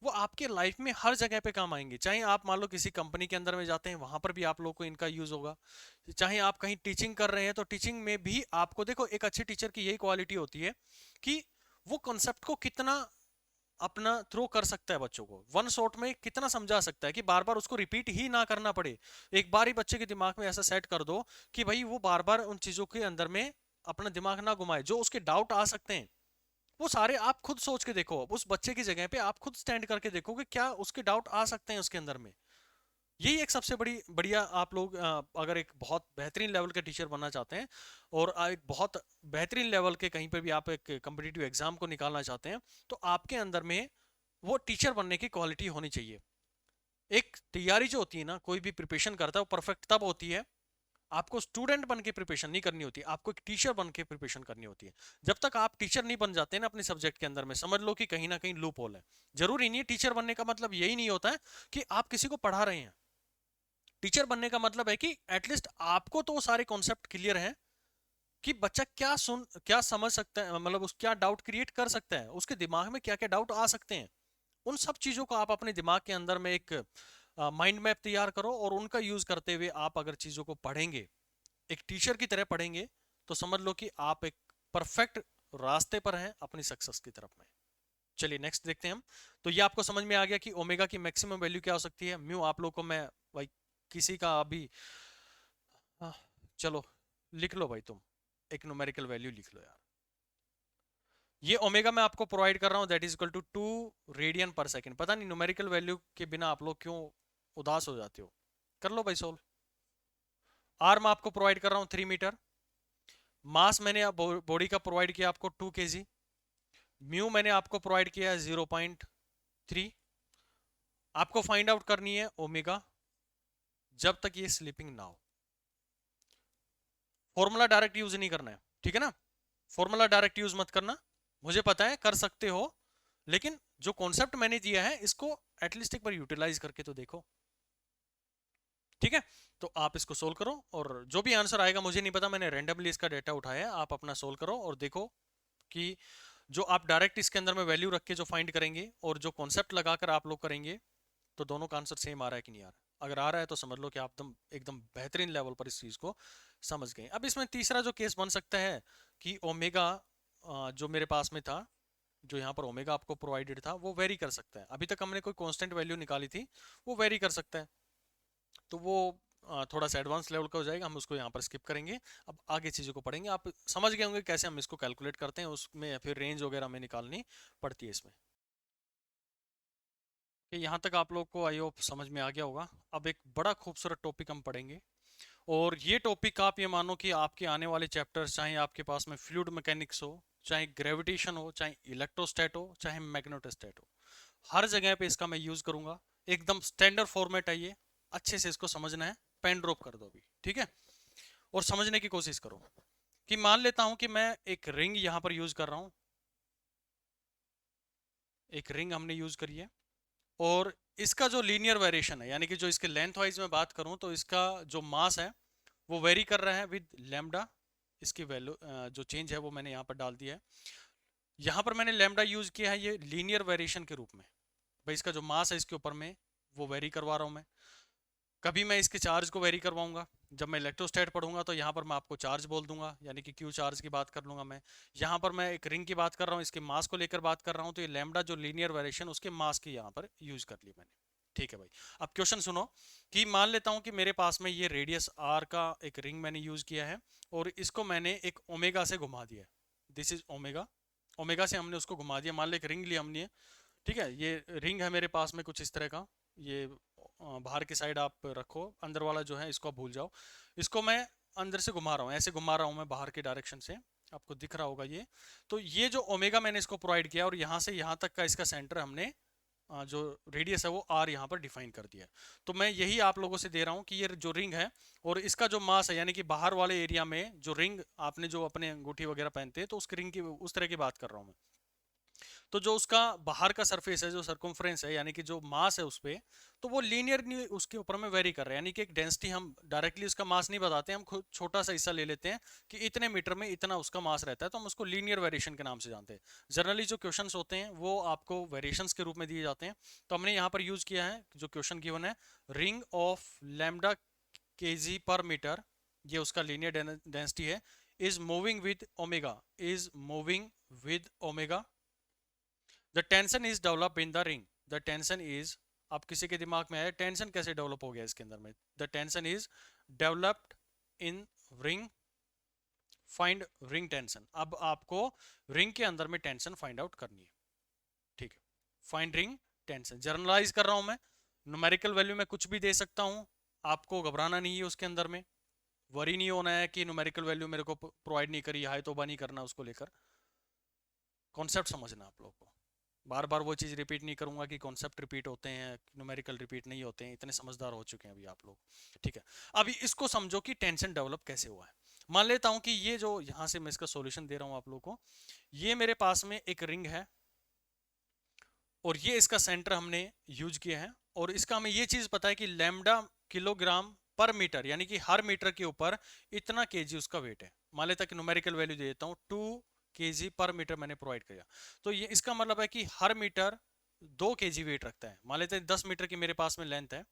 वो आपके लाइफ में हर जगह पे काम आएंगे। चाहे आप मान लो किसी कंपनी के अंदर में जाते हैं, वहां पर भी आप लोग को इनका यूज होगा। चाहे आप कहीं टीचिंग कर रहे हैं तो टीचिंग में भी आपको, देखो एक अच्छे टीचर की यही क्वालिटी होती है कि वो कॉन्सेप्ट को कितना अपना थ्रो कर सकता है, बच्चों को वन शॉट में कितना समझा सकता है कि बार बार उसको रिपीट ही ना करना पड़े। एक बार ही बच्चे के दिमाग में ऐसा सेट कर दो कि भाई वो बार बार उन चीजों के अंदर में अपना दिमाग ना घुमाए, जो उसके डाउट आ सकते हैं वो सारे आप खुद सोच के देखो। उस बच्चे की जगह पे आप खुद स्टैंड करके देखो कि क्या उसके डाउट आ सकते हैं उसके अंदर में। यही एक सबसे बड़ी बढ़िया, आप लोग अगर एक बहुत बेहतरीन लेवल के टीचर बनना चाहते हैं और एक बहुत बेहतरीन लेवल के कहीं पर भी आप एक कम्पिटिटिव एग्जाम को निकालना चाहते हैं, तो आपके अंदर में वो टीचर बनने की क्वालिटी होनी चाहिए। एक तैयारी जो होती है ना, कोई भी प्रिपरेशन करता है वो परफेक्ट तब होती है, आपको स्टूडेंट बन के प्रिपरेशन नहीं करनी होती, आपको एक टीचर बन के प्रिपरेशन करनी होती है। जब तक आप टीचर नहीं बन जाते ना अपने सब्जेक्ट के अंदर में, समझ लो कि कहीं ना कहीं लूप होल है। जरूरी नहीं है टीचर बनने का मतलब यही नहीं होता है कि आप किसी को पढ़ा रहे हैं। टीचर बनने का मतलब है कि एटलीस्ट आपको तो वो सारे कॉन्सेप्ट क्लियर हैं कि बच्चा क्या समझ सकता है, मतलब उस क्या डाउट क्रिएट कर सकता है, उसके दिमाग में क्या क्या डाउट आ सकते हैं। उन सब चीजों को आप अपने दिमाग के अंदर में एक माइंड मैप तैयार करो, और उनका यूज करते हुए आप अगर चीजों को पढ़ेंगे, एक टीचर की तरह पढ़ेंगे, तो समझ लो कि आप एक परफेक्ट रास्ते पर हैं अपनी सक्सेस की तरफ में। चलिए नेक्स्ट देखते हैं हम। तो ये आपको समझ में आ गया कि ओमेगा की मैक्सिमम वैल्यू क्या हो सकती है। म्यू आप लोग को मैं भाई किसी का अभी हाँ, चलो लिख लो भाई, तुम एक न्यूमेरिकल वैल्यू लिख लो यार। ये ओमेगा मैं आपको प्रोवाइड कर रहा हूं that is equal to 2 radian per second. पता नहीं न्यूमेरिकल वैल्यू के बिना आप लोग क्यों उदास हो जाते हो, कर लो भाई सोल्व। आर मैं आपको प्रोवाइड कर रहा हूं 3 मीटर, मास मैंने बॉडी का प्रोवाइड किया आपको 2 kg, म्यू मैंने आपको प्रोवाइड किया है 0.3। आपको फाइंड आउट करनी है ओमेगा जब तक ये स्लिपिंग ना हो। फॉर्मूला डायरेक्ट यूज नहीं करना है, ठीक है ना। फॉर्मूला डायरेक्ट यूज मत करना, मुझे पता है कर सकते हो, लेकिन जो कॉन्सेप्ट मैंने दिया है इसको एटलीस्ट एक बार यूटिलाइज करके तो देखो, ठीक है। तो आप इसको सोल्व करो और जो भी आंसर आएगा, मुझे नहीं पता, मैंने रैंडमली इसका डेटा उठाया है, आप अपना सोल्व करो और देखो कि जो आप डायरेक्ट इसके अंदर में वैल्यू रख के जो फाइंड करेंगे और जो कॉन्सेप्ट लगाकर आप लोग करेंगे, तो दोनों का आंसर सेम आ रहा है कि नहीं आ रहा है। अगर आ रहा है तो समझ लो कि आप एकदम एकदम बेहतरीन लेवल पर इस चीज को समझ गए। अब इसमें तीसरा जो केस बन सकता है कि ओमेगा जो मेरे पास में था, जो यहाँ पर ओमेगा आपको प्रोवाइडेड था, वो वेरी कर सकता है। अभी तक हमने कोई कांस्टेंट वैल्यू निकाली थी, वो वेरी कर सकता है, तो वो थोड़ा सा एडवांस लेवल का हो जाएगा, हम उसको यहाँ पर स्किप करेंगे। अब आगे चीज़ों को पढ़ेंगे, आप समझ गए होंगे कैसे हम इसको कैलकुलेट करते हैं, उसमें फिर रेंज वगैरह हमें निकालनी पड़ती है इसमें। कि यहाँ तक आप लोग को आई होप समझ में आ गया होगा। अब एक बड़ा खूबसूरत टॉपिक हम पढ़ेंगे, और ये टॉपिक आप ये मानो कि आपके आने वाले चैप्टर्स, चाहे आपके पास में फ्लूइड मैकेनिक्स हो, चाहे ग्रेविटेशन हो, चाहे इलेक्ट्रोस्टैट हो, चाहे मैग्नेटोस्टैट हो, हर जगह पे इसका मैं यूज करूंगा। एकदम स्टैंडर्ड फॉर्मेट है ये, अच्छे से इसको समझना है। पेन ड्रॉप कर दो अभी, ठीक है, और समझने की कोशिश करो। कि मान लेता हूं कि मैं एक रिंग यहां पर यूज कर रहा हूं, एक रिंग हमने यूज करी है, और इसका जो लीनियर वेरिएशन है, यानी कि जो इसके लेंथ वाइज में बात करूं, तो इसका जो मास है वो वेरी कर रहा है विद लैम्डा। इसकी वैल्यू जो चेंज है वो मैंने यहाँ पर डाल दिया है। यहाँ पर मैंने लैम्डा यूज किया है ये लीनियर वेरिएशन के रूप में। भाई इसका जो मास है इसके ऊपर में वो वेरी करवा रहा हूँ मैं। कभी मैं इसके चार्ज को वेरी करवाऊंगा, जब मैं इलेक्ट्रोस्टैट पढ़ूंगा तो यहाँ पर मैं आपको चार्ज बोल दूंगा, यानी कि क्यू चार्ज की बात कर लूंगा मैं। यहाँ पर मैं एक रिंग की बात कर रहा हूँ, इसके मास को लेकर बात कर रहा हूँ, तो ये लैम्डा जो लीनियर वेरिएशन उसके मास की यहाँ पर यूज कर ली मैंने। ठीक है भाई, अब क्वेश्चन सुनो। कि मान लेता हूँ कि मेरे पास में ये रेडियस आर का एक रिंग मैंने यूज किया है, और इसको मैंने एक ओमेगा से घुमा दिया। दिस इज ओमेगा, ओमेगा से हमने उसको घुमा दिया। मान लो एक रिंग लिया हमने, ठीक है, ये रिंग है मेरे पास में कुछ इस तरह का। ये बाहर की साइड आप रखो, अंदर वाला जो है इसको आप भूल जाओ। इसको मैं अंदर से घुमा रहा हूँ, ऐसे घुमा रहा हूँ मैं बाहर के डायरेक्शन से, आपको दिख रहा होगा ये। तो ये जो ओमेगा मैंने इसको प्रोवाइड किया, और यहाँ से यहाँ तक का इसका सेंटर हमने जो रेडियस है वो आर यहाँ पर डिफाइन कर दिया। तो मैं यही आप लोगों से दे रहा हूँ कि ये जो रिंग है और इसका जो मास है, यानी कि बाहर वाले एरिया में जो रिंग आपने जो अपने अंगूठी वगैरह पहनते हैं, तो उस रिंग की उस तरह की बात कर रहा हूँ मैं। तो जो उसका बाहर का सरफेस है, जो सर्कमफ्रेंस है, यानी कि जो मास है उस पे, तो वो लीनियरली उसके ऊपर में वेरी कर रहा है। यानी कि एक डेंसिटी, हम डायरेक्टली उसका मास नहीं बताते, हम खुद छोटा सा हिस्सा ले लेते हैं कि इतने मीटर में इतना उसका मास रहता है, तो हम उसको लीनियर वेरिएशन के नाम से जानते हैं। जनरली जो क्वेश्चंस होते हैं वो आपको वेरिएशंस के रूप में दिए जाते हैं। तो हमने यहाँ पर यूज किया है, जो क्वेश्चन गिवन है, रिंग ऑफ लैम्डा केजी पर मीटर, ये उसका लीनियर डेंसिटी है, is moving with omega, is moving with omega. The tension is develop in the ring, the tension is, अब किसी के दिमाग में आया टेंशन कैसे डेवलप हो गया इसके अंदर में। The tension is developed in ring, find ring tension. अब आपको रिंग के अंदर में टेंशन फाइंड आउट करनी है, ठीक है। फाइंड रिंग टेंशन, जर्नलाइज कर रहा हूं मैं, न्यूमेरिकल वैल्यू में कुछ भी दे सकता हूं, आपको घबराना नहीं है उसके अंदर में, वरी नहीं होना है कि न्यूमेरिकल वैल्यू मेरे को प्रोवाइड नहीं करी, हाई तोबा नहीं करना उसको लेकर। कॉन्सेप्ट समझना आप लोग को, बार बार वो चीज़ रिपीट नहीं करूंगा कि कॉन्सेप्ट रिपीट होते हैं, न्यूमेरिकल रिपीट नहीं होते हैं, इतने समझदार हो चुके हैं अभी आप लोग, ठीक है। अभी इसको समझो कि टेंशन डेवलप कैसे हुआ है। मान लेता हूं कि ये जो यहां से मैं इसका सॉल्यूशन दे रहा हूं आप लोग को, ये मेरे पास में एक रिंग है, और ये इसका सेंटर हमने यूज किया है, और इसका हमें ये चीज पता है कि लैम्डा किलोग्राम पर मीटर, यानी कि हर मीटर के ऊपर इतना केजी उसका वेट है। मान लेता कि न्यूमेरिकल वैल्यू दे देता हूँ, 2 kg पर मीटर मैंने प्रोवाइड किया। तो ये इसका मतलब है कि हर मीटर 2 kg वेट रखता है। मान लेते हैं 10 मीटर की मेरे पास में लेंथ है,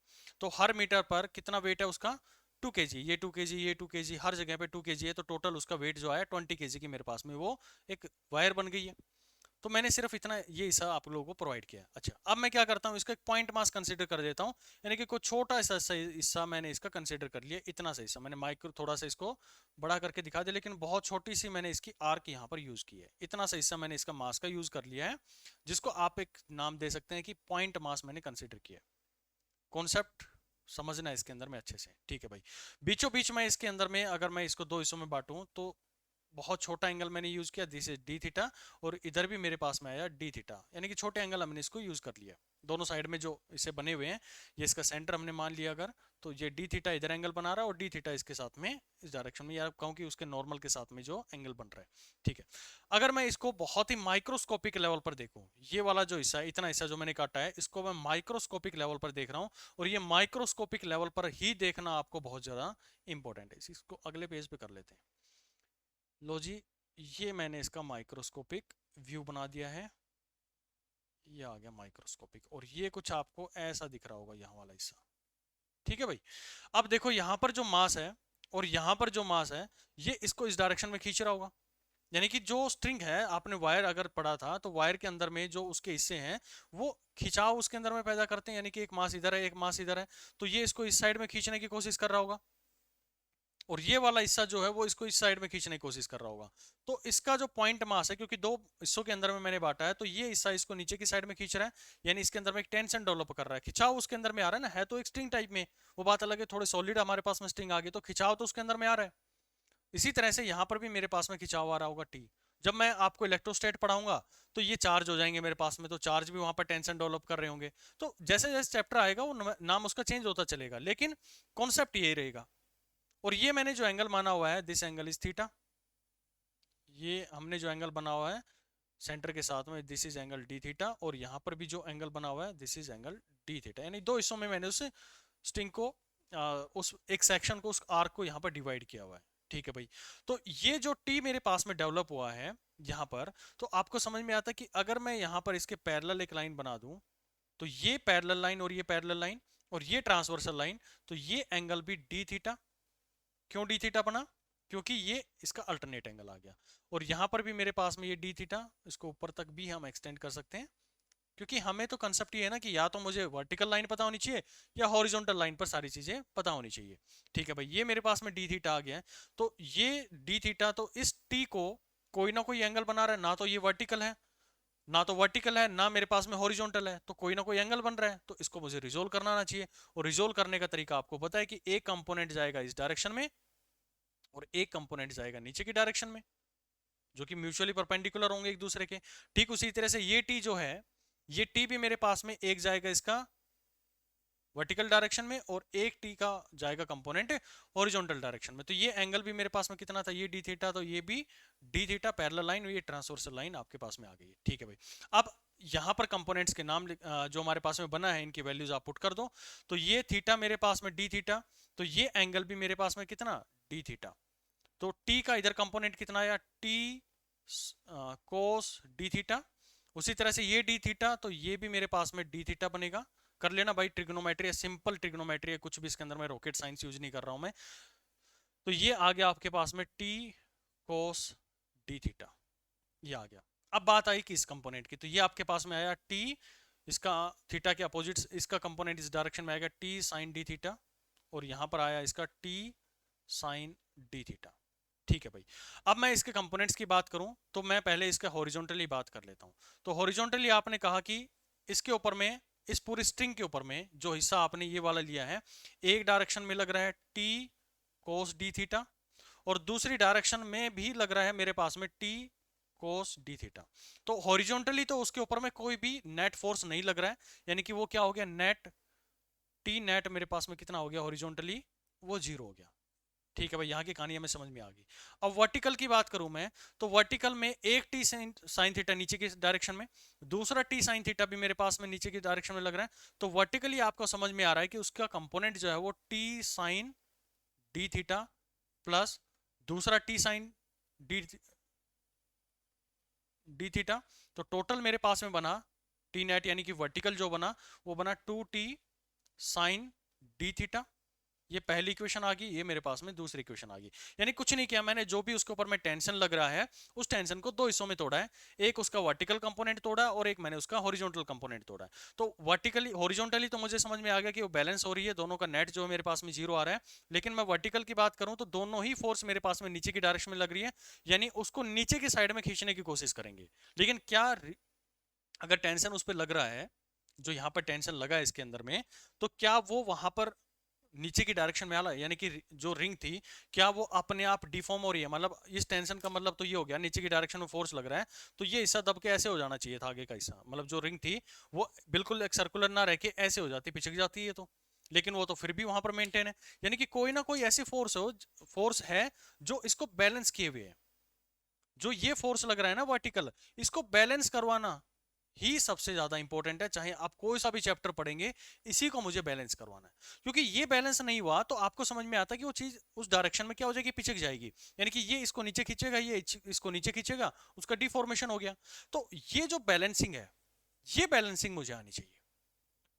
तो हर मीटर पर कितना वेट है उसका, 2 kg। ये 2 kg, ये 2 kg, हर जगह पे 2 kg है, तो टोटल उसका वेट जो आया 20 kg की मेरे पास में वो एक वायर बन गई है। तो मैंने सिर्फ इतना ये हिस्सा आप लोगों को प्रोवाइड किया। अच्छा, अब मैं क्या करता हूँ, इसका एक पॉइंट मास कंसीडर कर देता हूँ, यानी कि कोई छोटा सा हिस्सा मैंने इसका कंसीडर कर लिया। इतना सा हिस्सा मैंने माइक्रो थोड़ा सा इसको बड़ा करके दिखा दिया, लेकिन बहुत छोटी सी मैंने इसकी आर्क यहाँ पर यूज की है। इतना सा हिस्सा मैंने इसका मास का यूज कर लिया है, जिसको आप एक नाम दे सकते हैं कि पॉइंट मास मैंने कंसिडर किया। कॉन्सेप्ट समझना है इसके अंदर में अच्छे से, ठीक है भाई। बीचों बीच में इसके अंदर में अगर मैं इसको दो हिस्सों में बांटूं, तो बहुत छोटा एंगल मैंने यूज किया, दिस इज डी थीटा, और इधर भी मेरे पास में आया डी थीटा, यानी कि छोटे एंगल हमने इसको यूज कर लिया। दोनों साइड में जो इसे बने हुए हैं, ये इसका सेंटर हमने मान लिया अगर, तो ये डी थीटा इधर एंगल बना रहा है और डी थीटा इसके साथ में इस डायरेक्शन में, या कहूँ कि उसके नॉर्मल के साथ में जो एंगल बन रहा है, ठीक है। अगर मैं इसको बहुत ही माइक्रोस्कोपिक लेवल पर देखूं, ये वाला जो हिस्सा है, इतना हिस्सा जो मैंने काटा है, इसको मैं माइक्रोस्कोपिक लेवल पर देख रहा हूँ, और ये माइक्रोस्कोपिक लेवल पर ही देखना आपको बहुत ज्यादा इंपॉर्टेंट है। इसको अगले पेज पे कर लेते हैं। लो जी, ये मैंने इसका माइक्रोस्कोपिक व्यू बना दिया है, ये आ गया माइक्रोस्कोपिक, और ये कुछ आपको ऐसा दिख रहा होगा यहाँ वाला हिस्सा, ठीक है भाई। अब देखो यहाँ पर जो मास है और यहाँ पर जो मास है, ये इसको इस डायरेक्शन में खींच रहा होगा, यानी कि जो स्ट्रिंग है, आपने वायर अगर पढ़ा था तो वायर के अंदर में जो उसके हिस्से हैं वो खिंचाव उसके अंदर में पैदा करते हैं, यानी कि एक मास इधर है एक मास इधर है, तो ये इसको इस साइड में खींचने की कोशिश कर रहा होगा, और ये वाला हिस्सा जो है वो इसको इस साइड में खींचने की कोशिश कर रहा होगा। तो इसका जो पॉइंट मास है, क्योंकि दो हिस्सों के अंदर में मैंने बांटा है, तो ये हिस्सा इसको नीचे की साइड में खींच रहा है, यानी इसके अंदर में एक टेंशन डेवलप कर रहा है, खिंचाव उसके अंदर में आ रहा है ना, है तो एक स्ट्रिंग टाइप में, वो बात अलग है, थोड़े सॉलिड हमारे पास में स्ट्रिंग आ गई तो खिंचाव तो उसके अंदर में आ रहा है। इसी तरह से यहाँ पर भी मेरे पास में खिंचाव आ रहा होगा टी। जब मैं आपको इलेक्ट्रोस्टैट पढ़ाऊंगा तो ये चार्ज हो जाएंगे मेरे पास में, तो चार्ज भी वहां पर टेंशन डेवलप कर रहे होंगे। तो जैसे जैसे चैप्टर आएगा वो नाम उसका चेंज होता चलेगा, लेकिन कॉन्सेप्ट यही रहेगा। और ये मैंने जो एंगल माना हुआ है, दिस एंगल इज थीटा, ये हमने जो एंगल बना हुआ है सेंटर के साथ में, this is angle D theta, और यहाँ पर भी जो एंगल बना हुआ है this is angle D theta, यानी दो हिस्सों में मैंने उस स्ट्रिंग को उस एक सेक्शन को, उस आर्क को यहाँ पर डिवाइड किया हुआ है, ठीक है भाई। तो ये जो टी मेरे पास में डेवलप हुआ है यहाँ पर, तो आपको समझ में आता है कि अगर मैं यहाँ पर इसके पैरेलल एक लाइन बना दूं, तो ये पैरेलल लाइन और ये पैरेलल लाइन और ये ट्रांसवर्सल लाइन, तो ये एंगल भी डी थीटा। क्यों डी थीटा बना? क्योंकि ये इसका अल्टरनेट एंगल आ गया, और यहां पर भी मेरे पास में ये डी थीटा, इसको ऊपर तक भी हम एक्सटेंड कर सकते हैं, क्योंकि हमें तो कंसेप्ट ये है ना कि या तो मुझे वर्टिकल लाइन पता होनी चाहिए या हॉरिजॉन्टल लाइन पर सारी चीजें पता होनी चाहिए, ठीक है भाई। ये मेरे पास में डी थीटा आ गया है, तो ये डी थीटा तो इस टी को कोई ना कोई एंगल बना रहा है, ना तो ये वर्टिकल है, ना तो वर्टिकल है, ना मेरे पास में हॉरिजॉन्टल है, तो कोई ना कोई एंगल बन रहा है, तो इसको मुझे रिजोल्व करना आना चाहिए। और रिजोल्व करने का तरीका आपको पता है कि एक कंपोनेंट जाएगा इस डायरेक्शन में और एक कंपोनेंट जाएगा नीचे की डायरेक्शन में, जो कि म्यूचुअली परपेंडिकुलर होंगे एक दूसरे के। ठीक उसी तरह से ये टी जो है, ये टी भी मेरे पास में एक जाएगा इसका वर्टिकल डायरेक्शन में और एक टी का जाएगा कंपोनेंट हॉरिजॉन्टल डायरेक्शन में। तो ये एंगल भी मेरे पास में कितना था, ये डी थीटा, तो ये भी डी थीटा पैरेलल लाइन, ये ट्रांसवर्सल लाइन आपके पास में आ गई है, ठीक है भाई। अब यहाँ पर कंपोनेंट्स के नाम जो हमारे पास में बना है, इनकी वैल्यूज आप पुट कर दो, तो ये थीटा मेरे पास में डी थीटा, तो ये एंगल भी मेरे पास में कितना, डी थीटा। तो टी का इधर कंपोनेंट कितना आया, टी कोस डी थीटा। उसी तरह से ये डी थीटा, तो ये भी मेरे पास में डी थीटा बनेगा। कर लेना भाई, ट्रिग्नोमेट्री है, सिंपल ट्रिग्नोमेट्री है, कुछ भी इसके अंदर मैं रॉकेट साइंस यूज नहीं कर रहा हूं मैं। तो ये आ गया आपके पास में टी कोस डी थीटा, ये आ गया। अब बात आई किस कंपोनेंट की, तो ये आपके पास में आया टी, इसका थीटा के अपोजिट इसका कंपोनेंट इस डायरेक्शन में आएगा टी साइन डी थीटा, और यहां पर आया इसका टी साइन डी थीटा, ठीक है भाई। अब मैं इसके कंपोनेंट्स की बात करूं तो मैं पहले इसका हॉरिजॉन्टली बात कर लेता हूं। तो हॉरिजॉन्टली आपने कहा कि इसके ऊपर में, इस पूरी स्ट्रिंग के ऊपर में जो हिस्सा आपने ये वाला लिया है, एक डायरेक्शन में लग रहा है टी कोस डी थीटा, और दूसरी डायरेक्शन में भी लग रहा है मेरे पास में टी कोस डी थीटा। तो हॉरिजॉन्टली तो उसके ऊपर में कोई भी नेट फोर्स नहीं लग रहा है, यानी कि वो क्या हो गया, नेट टी नेट मेरे पास में कितना हो गया हॉरिजॉन्टली, वो जीरो हो गया, ठीक है भाई। यहाँ की कहानी हमें समझ में आ गई। अब वर्टिकल की बात करूं मैं, तो वर्टिकल में एक टी साइन थीटा नीचे की डायरेक्शन में, दूसरा टी साइन थीटा भी मेरे पास में नीचे की डायरेक्शन में लग रहा है। तो वर्टिकली आपको समझ में आ रहा है कि उसका कंपोनेंट जो है वो t sine D theta plus दूसरा t sine d d theta, तो टोटल मेरे पास में बना टी नेट, यानी कि वर्टिकल जो बना वो बना 2t साइन डी थीटा। ये पहली इक्वेशन आ गई, ये मेरे पास में दूसरी इक्वेशन आ गई। यानी कुछ नहीं किया मैंने, जो भी उसके ऊपर में टेंशन लग रहा है उस टेंशन को दो हिस्सों में तोड़ा है, एक उसका वर्टिकल कंपोनेंट तोड़ा और एक मैंने उसका हॉरिजॉन्टल कंपोनेंट तोड़ा है। तो वर्टिकली हॉरिजॉन्टली तो मुझे समझ में आ गया कि वो बैलेंस हो रही है, दोनों का नेट जो है मेरे पास में जीरो आ रहा है। लेकिन मैं वर्टिकल की बात करूं तो दोनों ही फोर्स मेरे पास में नीचे की डायरेक्शन में लग रही है, यानी उसको नीचे की साइड में खींचने की कोशिश करेंगे। लेकिन क्या अगर टेंशन उस पर लग रहा है, जो यहाँ पर टेंशन लगा है इसके अंदर में, तो क्या वो वहां पर नीचे की डायरेक्शन में आ रहा है, यानी कि जो रिंग थी क्या वो अपने आप डिफॉर्म हो रही है, मतलब इस टेंशन का मतलब तो ये हो गया नीचे की डायरेक्शन में फोर्स लग रहा है, तो ये हिस्सा दब के ऐसे हो जाना चाहिए था, आगे का हिस्सा मतलब जो रिंग थी वो बिल्कुल एक सर्कुलर ना रह के ऐसे हो जाती, पिछक जाती है, तो लेकिन वो तो फिर भी वहां पर मेंटेन है, यानी कि कोई ना कोई ऐसी फोर्स है जो इसको बैलेंस किए हुए है। जो ये फोर्स लग रहा है ना वर्टिकल, इसको बैलेंस करवाना ही सबसे ज्यादा इंपॉर्टेंट है, चाहे आप कोई सा भी चैप्टर पढ़ेंगे, इसी को मुझे बैलेंस करवाना है, क्योंकि ये बैलेंस नहीं हुआ तो आपको समझ में आता है कि वो चीज उस डायरेक्शन में क्या हो जाएगी, पिछक जाएगी, यानी कि ये इसको नीचे खींचेगा, ये इसको नीचे खींचेगा, उसका डिफॉर्मेशन हो गया। तो ये जो बैलेंसिंग है, ये बैलेंसिंग मुझे आनी चाहिए।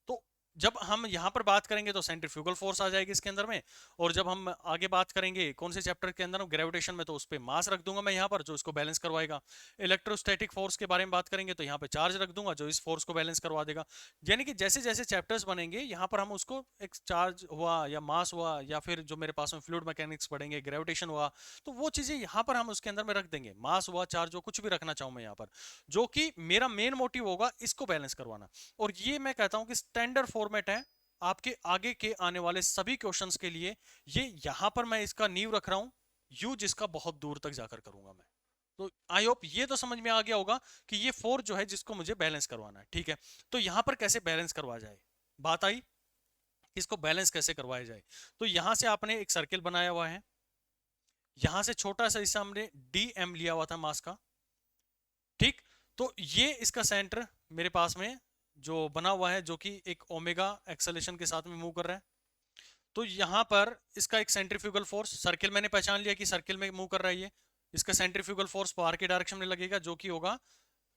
तो जब हम यहां पर बात करेंगे तो सेंट्रीफ्यूगल फोर्स आ जाएगी इसके अंदर में, और जब हम आगे बात करेंगे कौन से चैप्टर के अंदर ग्रेविटेशन में, तो उस पर मास रख दूंगा मैं यहाँ पर जो इसको बैलेंस करवाएगा। इलेक्ट्रोस्टैटिक फोर्स के बारे में बात करेंगे तो यहाँ पे चार्ज रख दूंगा जो इस फोर्स को बैलेंस करवा देगा। यानी कि जैसे जैसे चैप्टर्स बनेंगे यहाँ पर हम उसको एक चार्ज हुआ या मास हुआ या फिर जो मेरे पास में फ्लूइड मैकेनिक्स पढ़ेंगे, ग्रेविटेशन हुआ, तो वो चीजें यहाँ पर हम उसके अंदर में रख देंगे, मास हुआ, चार्ज हुआ, कुछ भी रखना चाहूँ मैं यहाँ पर, जो कि मेरा मेन मोटिव होगा इसको बैलेंस करवाना। और ये मैं कहता हूं कि स्टैंडर्ड फॉर्मेट है आपके आगे के आने वाले सभी क्वेश्चंस के लिए। ये यहां पर मैं इसका नींव रख रहा हूं, यूज इसका बहुत दूर तक जाकर करूंगा मैं। तो आई होप ये तो समझ में आ गया होगा कि ये फोर्स जो है जिसको मुझे बैलेंस करवाना है, ठीक है। तो यहां पर कैसे बैलेंस करवा जाए, बात आई, इसको बैलेंस कैसे करवाया जाए। तो यहां से आपने एक सर्किल बनाया हुआ है, यहां से छोटा सा हिस्सा हमने डी एम लिया हुआ था मास का, ठीक। तो ये इसका सेंटर मेरे पास में जो बना हुआ है, जो कि एक ओमेगा एक्सेलेरेशन के साथ में मूव कर रहा है, तो यहां पर इसका एक सेंट्रीफ्यूगल फोर्स, सर्किल मैंने पहचान लिया कि सर्किल में मूव कर रहा है ये, इसका सेंट्रीफ्यूगल फोर्स बाहर के डायरेक्शन में लगेगा, जो कि होगा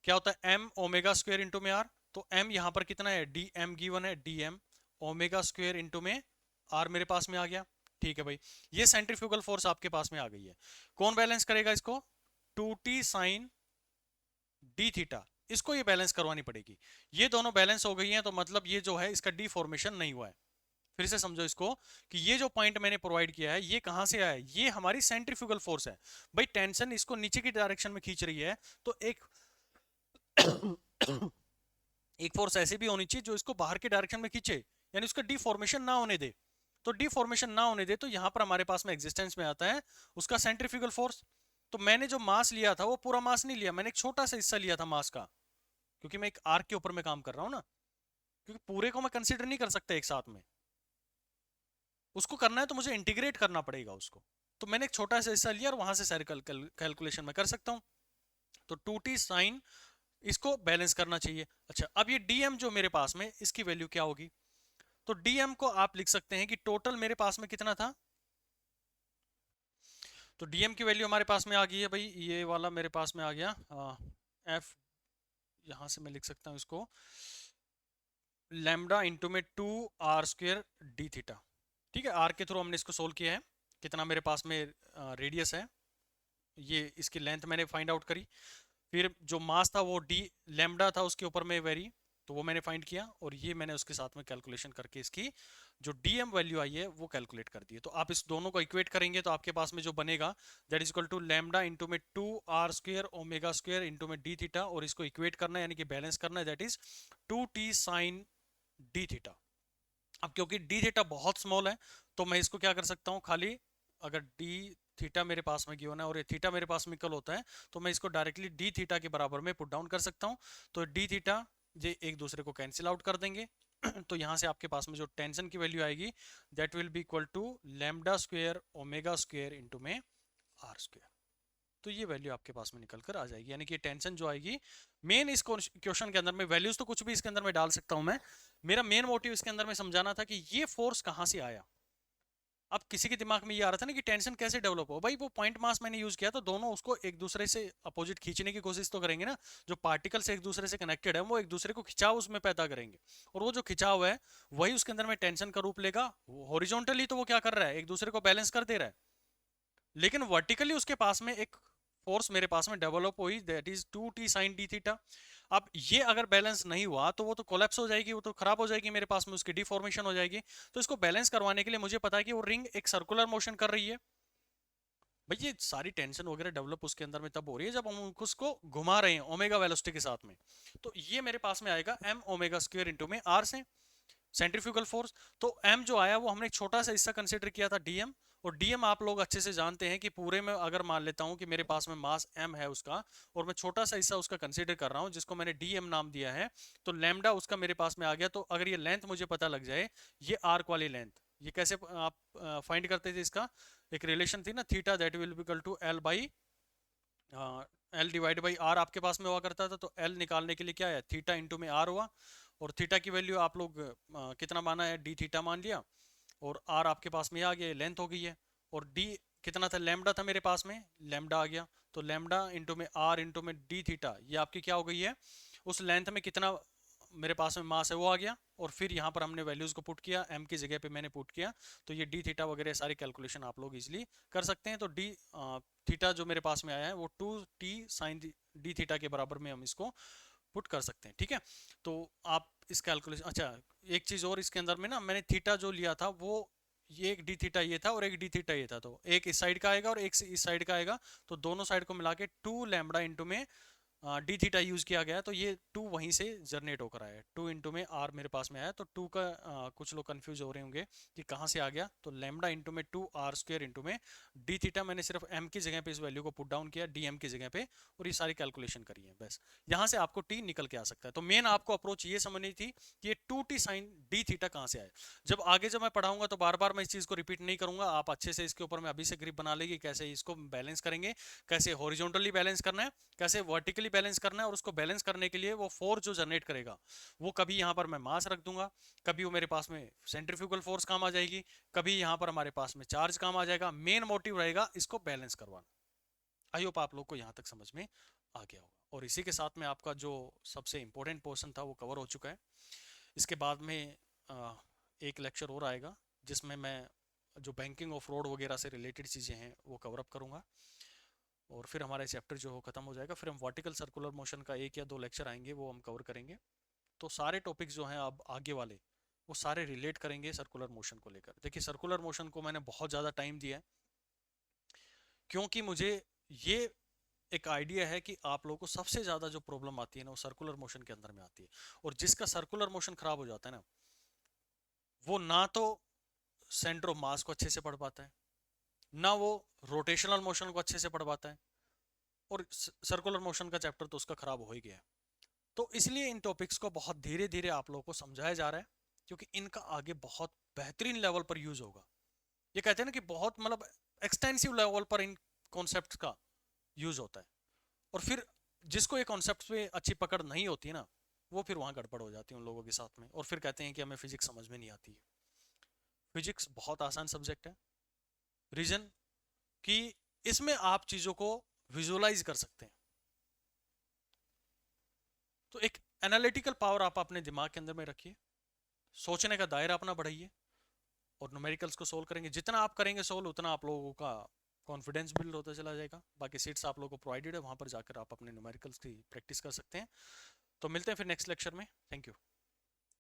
क्या होता है एम ओमेगा स्क्वायर इंटू में आर। तो एम यहां पर कितना है, डी एम गिवन है, D M omega square into में आर मेरे पास में आ गया, ठीक है भाई। ये सेंट्रीफ्यूगल फोर्स आपके पास में आ गई है, कौन बैलेंस करेगा इसको, 2t साइन डी थीटा, इसको ये बैलेंस करवानी पड़ेगी। ये दोनों बैलेंस हो गई हैं, तो मतलब ये जो है इसका डिफॉर्मेशन नहीं हुआ है। फिर से समझो इसको कि ये जो पॉइंट मैंने प्रोवाइड किया है ये कहां से आया है, ये हमारी सेंट्रीफ्यूगल फोर्स है। भाई टेंशन इसको नीचे की डायरेक्शन में खींच रही है, तो एक एक फोर्स ऐसी भी होनी चाहिए जो इसको बाहर के डायरेक्शन में खींचे, यानी उसका डिफॉर्मेशन ना होने दे। तो डिफॉर्मेशन ना होने दे तो यहां पर हमारे पास में एग्जिस्टेंस में आता है उसका सेंट्रीफ्यूगल फोर्स। तो मैंने जो मास लिया था वो पूरा मास नहीं लिया, मैंने एक छोटा सा हिस्सा लिया था मास का, क्योंकि मैं एक आर्क के ऊपर में काम कर रहा हूं ना, क्योंकि पूरे को मैं कंसीडर नहीं कर सकता एक साथ में, उसको करना है तो मुझे इंटीग्रेट करना पड़ेगा उसको। तो मैंने एक छोटा सा हिस्सा लिया और वहां से सारी कैलकुलेशन में कर सकता हूं। तो 2t साइन इसको बैलेंस करना चाहिए। अच्छा, अब ये dm जो मेरे पास में इसकी वैल्यू क्या होगी, तो dm को आप लिख सकते हैं कि टोटल मेरे पास में कितना था, तो dm की वैल्यू हमारे पास में आ गई है भाई, ये वाला मेरे पास में आ गया f, यहां से मैं लिख सकता हूं इसको लैम्डा इंटू में 2r² डी थीटा, ठीक है। आर के थ्रू हमने इसको सोल्व किया है, कितना मेरे पास में रेडियस है, ये इसकी लेंथ मैंने फाइंड आउट करी, फिर जो मास था वो डी लैम्डा था उसके ऊपर में वेरी, तो वो मैंने फाइंड किया, और ये मैंने उसके साथ में कैलकुलेशन करके इसकी जो डीएम वैल्यू आई है वो कैलकुलेट कर दी है। तो आप इस दोनों को इक्वेट करेंगे तो आपके पास में जो बनेगा that is equal to lambda into में 2r² ओमेगा स्क्वायर इंटू में डी थीटा, और इसको इक्वेट करना है यानी कि बैलेंस करना है, that is 2t sine D theta. अब क्योंकि डी थीटा बहुत स्मॉल है तो मैं इसको क्या कर सकता हूँ, खाली अगर डी थीटा मेरे पास में गिवन है और ये थीटा मेरे पास में इक्वल होता है, तो मैं इसको डायरेक्टली डी थीटा के बराबर में पुट डाउन कर सकता हूँ। तो डी थीटा ये एक दूसरे को कैंसिल आउट कर देंगे तो यहाँ से आपके पास में जो टेंशन की वैल्यू आएगी that will be equal to lambda square omega square into में आर स्क्वायर। तो ये वैल्यू आपके पास में निकल कर आ जाएगी, यानी कि टेंशन जो आएगी मेन इस क्वेश्चन के अंदर में, वैल्यूज तो कुछ भी इसके अंदर में डाल सकता हूं मैं, मेरा मेन मोटिव इसके अंदर में समझाना था कि ये फोर्स कहां से आया। अब किसी के दिमाग में ये आ रहा था ना कि टेंशन कैसे डेवलप हो, भाई वो पॉइंट मास मैंने यूज किया तो दोनों उसको एक दूसरे से अपोजिट खींचने की कोशिश तो करेंगे ना, जो पार्टिकल से एक दूसरे से कनेक्टेड है वो एक दूसरे को खिंचाव उसमें पैदा करेंगे, और वो जो खिंचाव है वही उसके अंदर में टेंशन का रूप लेगा। हॉरिजॉन्टली तो वो क्या कर रहा है, एक दूसरे को बैलेंस कर दे रहा है, लेकिन वर्टिकली उसके पास में एक फोर्स मेरे पास में डेवलप हुई that is 2t sine D theta. अब ये अगर बैलेंस नहीं हुआ तो वो तो कोलैप्स हो जाएगी, वो तो खराब हो जाएगी, मेरे पास में उसकी डिफॉर्मेशन हो जाएगी। तो इसको बैलेंस करवाने के लिए मुझे पता है कि वो रिंग एक सर्कुलर मोशन कर रही है। भाई ये सारी टेंशन वगैरह डेवलप उसके अंदर में तब हो रही है जब हम उसको घुमा रहे हैं ओमेगा वेलोसिटी के साथ में। तो ये मेरे पास में आएगा m ओमेगा स्क्वायर इंटू में r से, सेंट्रीफ्यूगल फोर्स। तो m जो आया वो हमने एक छोटा सा हिस्सा कंसिडर किया था dm, और dm आप लोग अच्छे से जानते हैं कि पूरे में अगर मान लेता हूं कि मेरे पास में मास m है उसका, और मैं छोटा सा हिस्सा उसका कंसिडर कर रहा हूं जिसको मैंने dm नाम दिया है, तो लैम्डा उसका मेरे पास में आ गया। तो अगर ये लेंथ मुझे पता लग जाए, ये आर्क वाली लेंथ, ये कैसे आप फाइंड करते थे, इसका एक रिलेशन थी ना, theta that will be equal to L by L divide by R आपके पास में हुआ करता था। तो एल निकालने के लिए क्या है, थीटा इंटू में आर हुआ, और थीटा की वैल्यू आप लोग कितना माना है, डी थीटा मान लिया, और आर आपके पास में आ गया, लेंथ हो गई है, और डी कितना था, लैम्डा था मेरे पास में, लैम्डा आ गया। तो लैम्डा इंटू में आर इंटू में डी थीटा, ये आपकी क्या हो गई है, उस लेंथ में कितना मेरे पास में मास है वो आ गया, और फिर यहाँ पर हमने वैल्यूज को पुट किया, एम की जगह पे मैंने पुट किया, तो ये डी थीटा वगैरह सारी कैलकुलेशन आप लोग इजिली कर सकते हैं। तो डी थीटा जो मेरे पास में आया है वो 2t साइन डी थीटा के बराबर में हम इसको पुट कर सकते हैं, ठीक है। तो आप इस कैलकुलेशन, अच्छा एक चीज और इसके अंदर में ना, मैंने थीटा जो लिया था वो, ये एक डी थीटा ये था और एक डी थीटा ये था, तो एक इस साइड का आएगा और एक इस साइड का आएगा, तो दोनों साइड को मिला के 2 लैम्बडा इंटू में डी थीटा यूज किया गया, तो ये 2 वहीं से जनरेट होकर आया, 2 इंटू में आर मेरे पास में आया। तो 2 का कुछ लोग कंफ्यूज हो रहे होंगे कि कहाँ से आ गया, तो लैम्बडा इंटू में 2 आर स्क्वायर इंटू में डी थीटा, मैंने सिर्फ एम की जगह पे इस वैल्यू को पुट डाउन किया, डी एम की जगह पे, और ये सारी कैलकुलेशन करी है, बस यहाँ से आपको टी निकल के आ सकता है। तो मेन आपको अप्रोच ये समझनी थी कि ये 2t साइन डी थीटा कहाँ से आए। जब आगे जब मैं पढ़ाऊंगा तो बार बार मैं इस चीज को रिपीट नहीं करूंगा, आप अच्छे से इसके ऊपर में अभी से ग्रिप बना लेगी, कैसे इसको बैलेंस करेंगे, कैसे हॉरिजॉन्टली बैलेंस करना है, कैसे वर्टिकली बैलेंस करना है, और उसको बैलेंस करने के लिए वो फोर्स जो जनरेट करेगा, वो कभी यहाँ पर मैं मास रख दूंगा, कभी वो मेरे पास में सेंट्रीफ्यूगल फोर्स काम आ जाएगी, कभी यहाँ पर हमारे पास में चार्ज काम आ जाएगा। मेन मोटिव रहेगा इसको बैलेंस करवाना। आई होप आप लोग को यहाँ तक समझ में आ गया होगा, और इसी के साथ में आपका जो सबसे इंपॉर्टेंट पोर्शन था वो कवर हो चुका है। इसके बाद में एक लेक्चर और आएगा जिसमें मैं जो बैंकिंग ऑफ रोड वगैरह से रिलेटेड चीज़ें हैं वो कवर अप करूँगा, और फिर हमारा चैप्टर जो हो खत्म हो जाएगा। फिर हम वर्टिकल सर्कुलर मोशन का 1 या 2 लेक्चर आएंगे, वो हम कवर करेंगे। तो सारे टॉपिक्स जो हैं अब आगे वाले, वो सारे रिलेट करेंगे सर्कुलर मोशन को लेकर। देखिए सर्कुलर मोशन को मैंने बहुत ज़्यादा टाइम दिया है, क्योंकि मुझे ये एक आइडिया है कि आप लोगों को सबसे ज़्यादा जो प्रॉब्लम आती है ना, वो सर्कुलर मोशन के अंदर में आती है। और जिसका सर्कुलर मोशन खराब हो जाता है ना, वो ना तो सेंटर ऑफ मास को अच्छे से पढ़ पाता है, ना वो रोटेशनल मोशन को अच्छे से पढ़ पाता है, और सर्कुलर मोशन का चैप्टर तो उसका खराब हो ही गया है। तो इसलिए इन टॉपिक्स को बहुत धीरे धीरे आप लोगों को समझाया जा रहा है, क्योंकि इनका आगे बहुत बेहतरीन लेवल पर यूज होगा। ये कहते हैं ना कि बहुत मतलब एक्सटेंसिव लेवल पर इन कॉन्सेप्ट्स का यूज होता है, और फिर जिसको ये कॉन्सेप्ट पे अच्छी पकड़ नहीं होती ना, वो फिर वहां गड़बड़ हो जाती है उन लोगों के साथ में, और फिर कहते हैं कि हमें फिजिक्स समझ में नहीं आती है। फिजिक्स बहुत आसान सब्जेक्ट है, रीजन कि इसमें आप चीजों को विजुअलाइज कर सकते हैं। तो एक एनालिटिकल पावर आप अपने दिमाग के अंदर में रखिए, सोचने का दायरा अपना बढ़ाइए, और न्यूमेरिकल्स को सोल्व करेंगे। जितना आप करेंगे सोल्व, उतना आप लोगों का कॉन्फिडेंस बिल्ड होता चला जाएगा। बाकी सीट्स आप लोगों को प्रोवाइडेड है, वहां पर जाकर आप अपने न्यूमेरिकल्स की प्रैक्टिस कर सकते हैं। तो मिलते हैं फिर नेक्स्ट लेक्चर में। Thank you.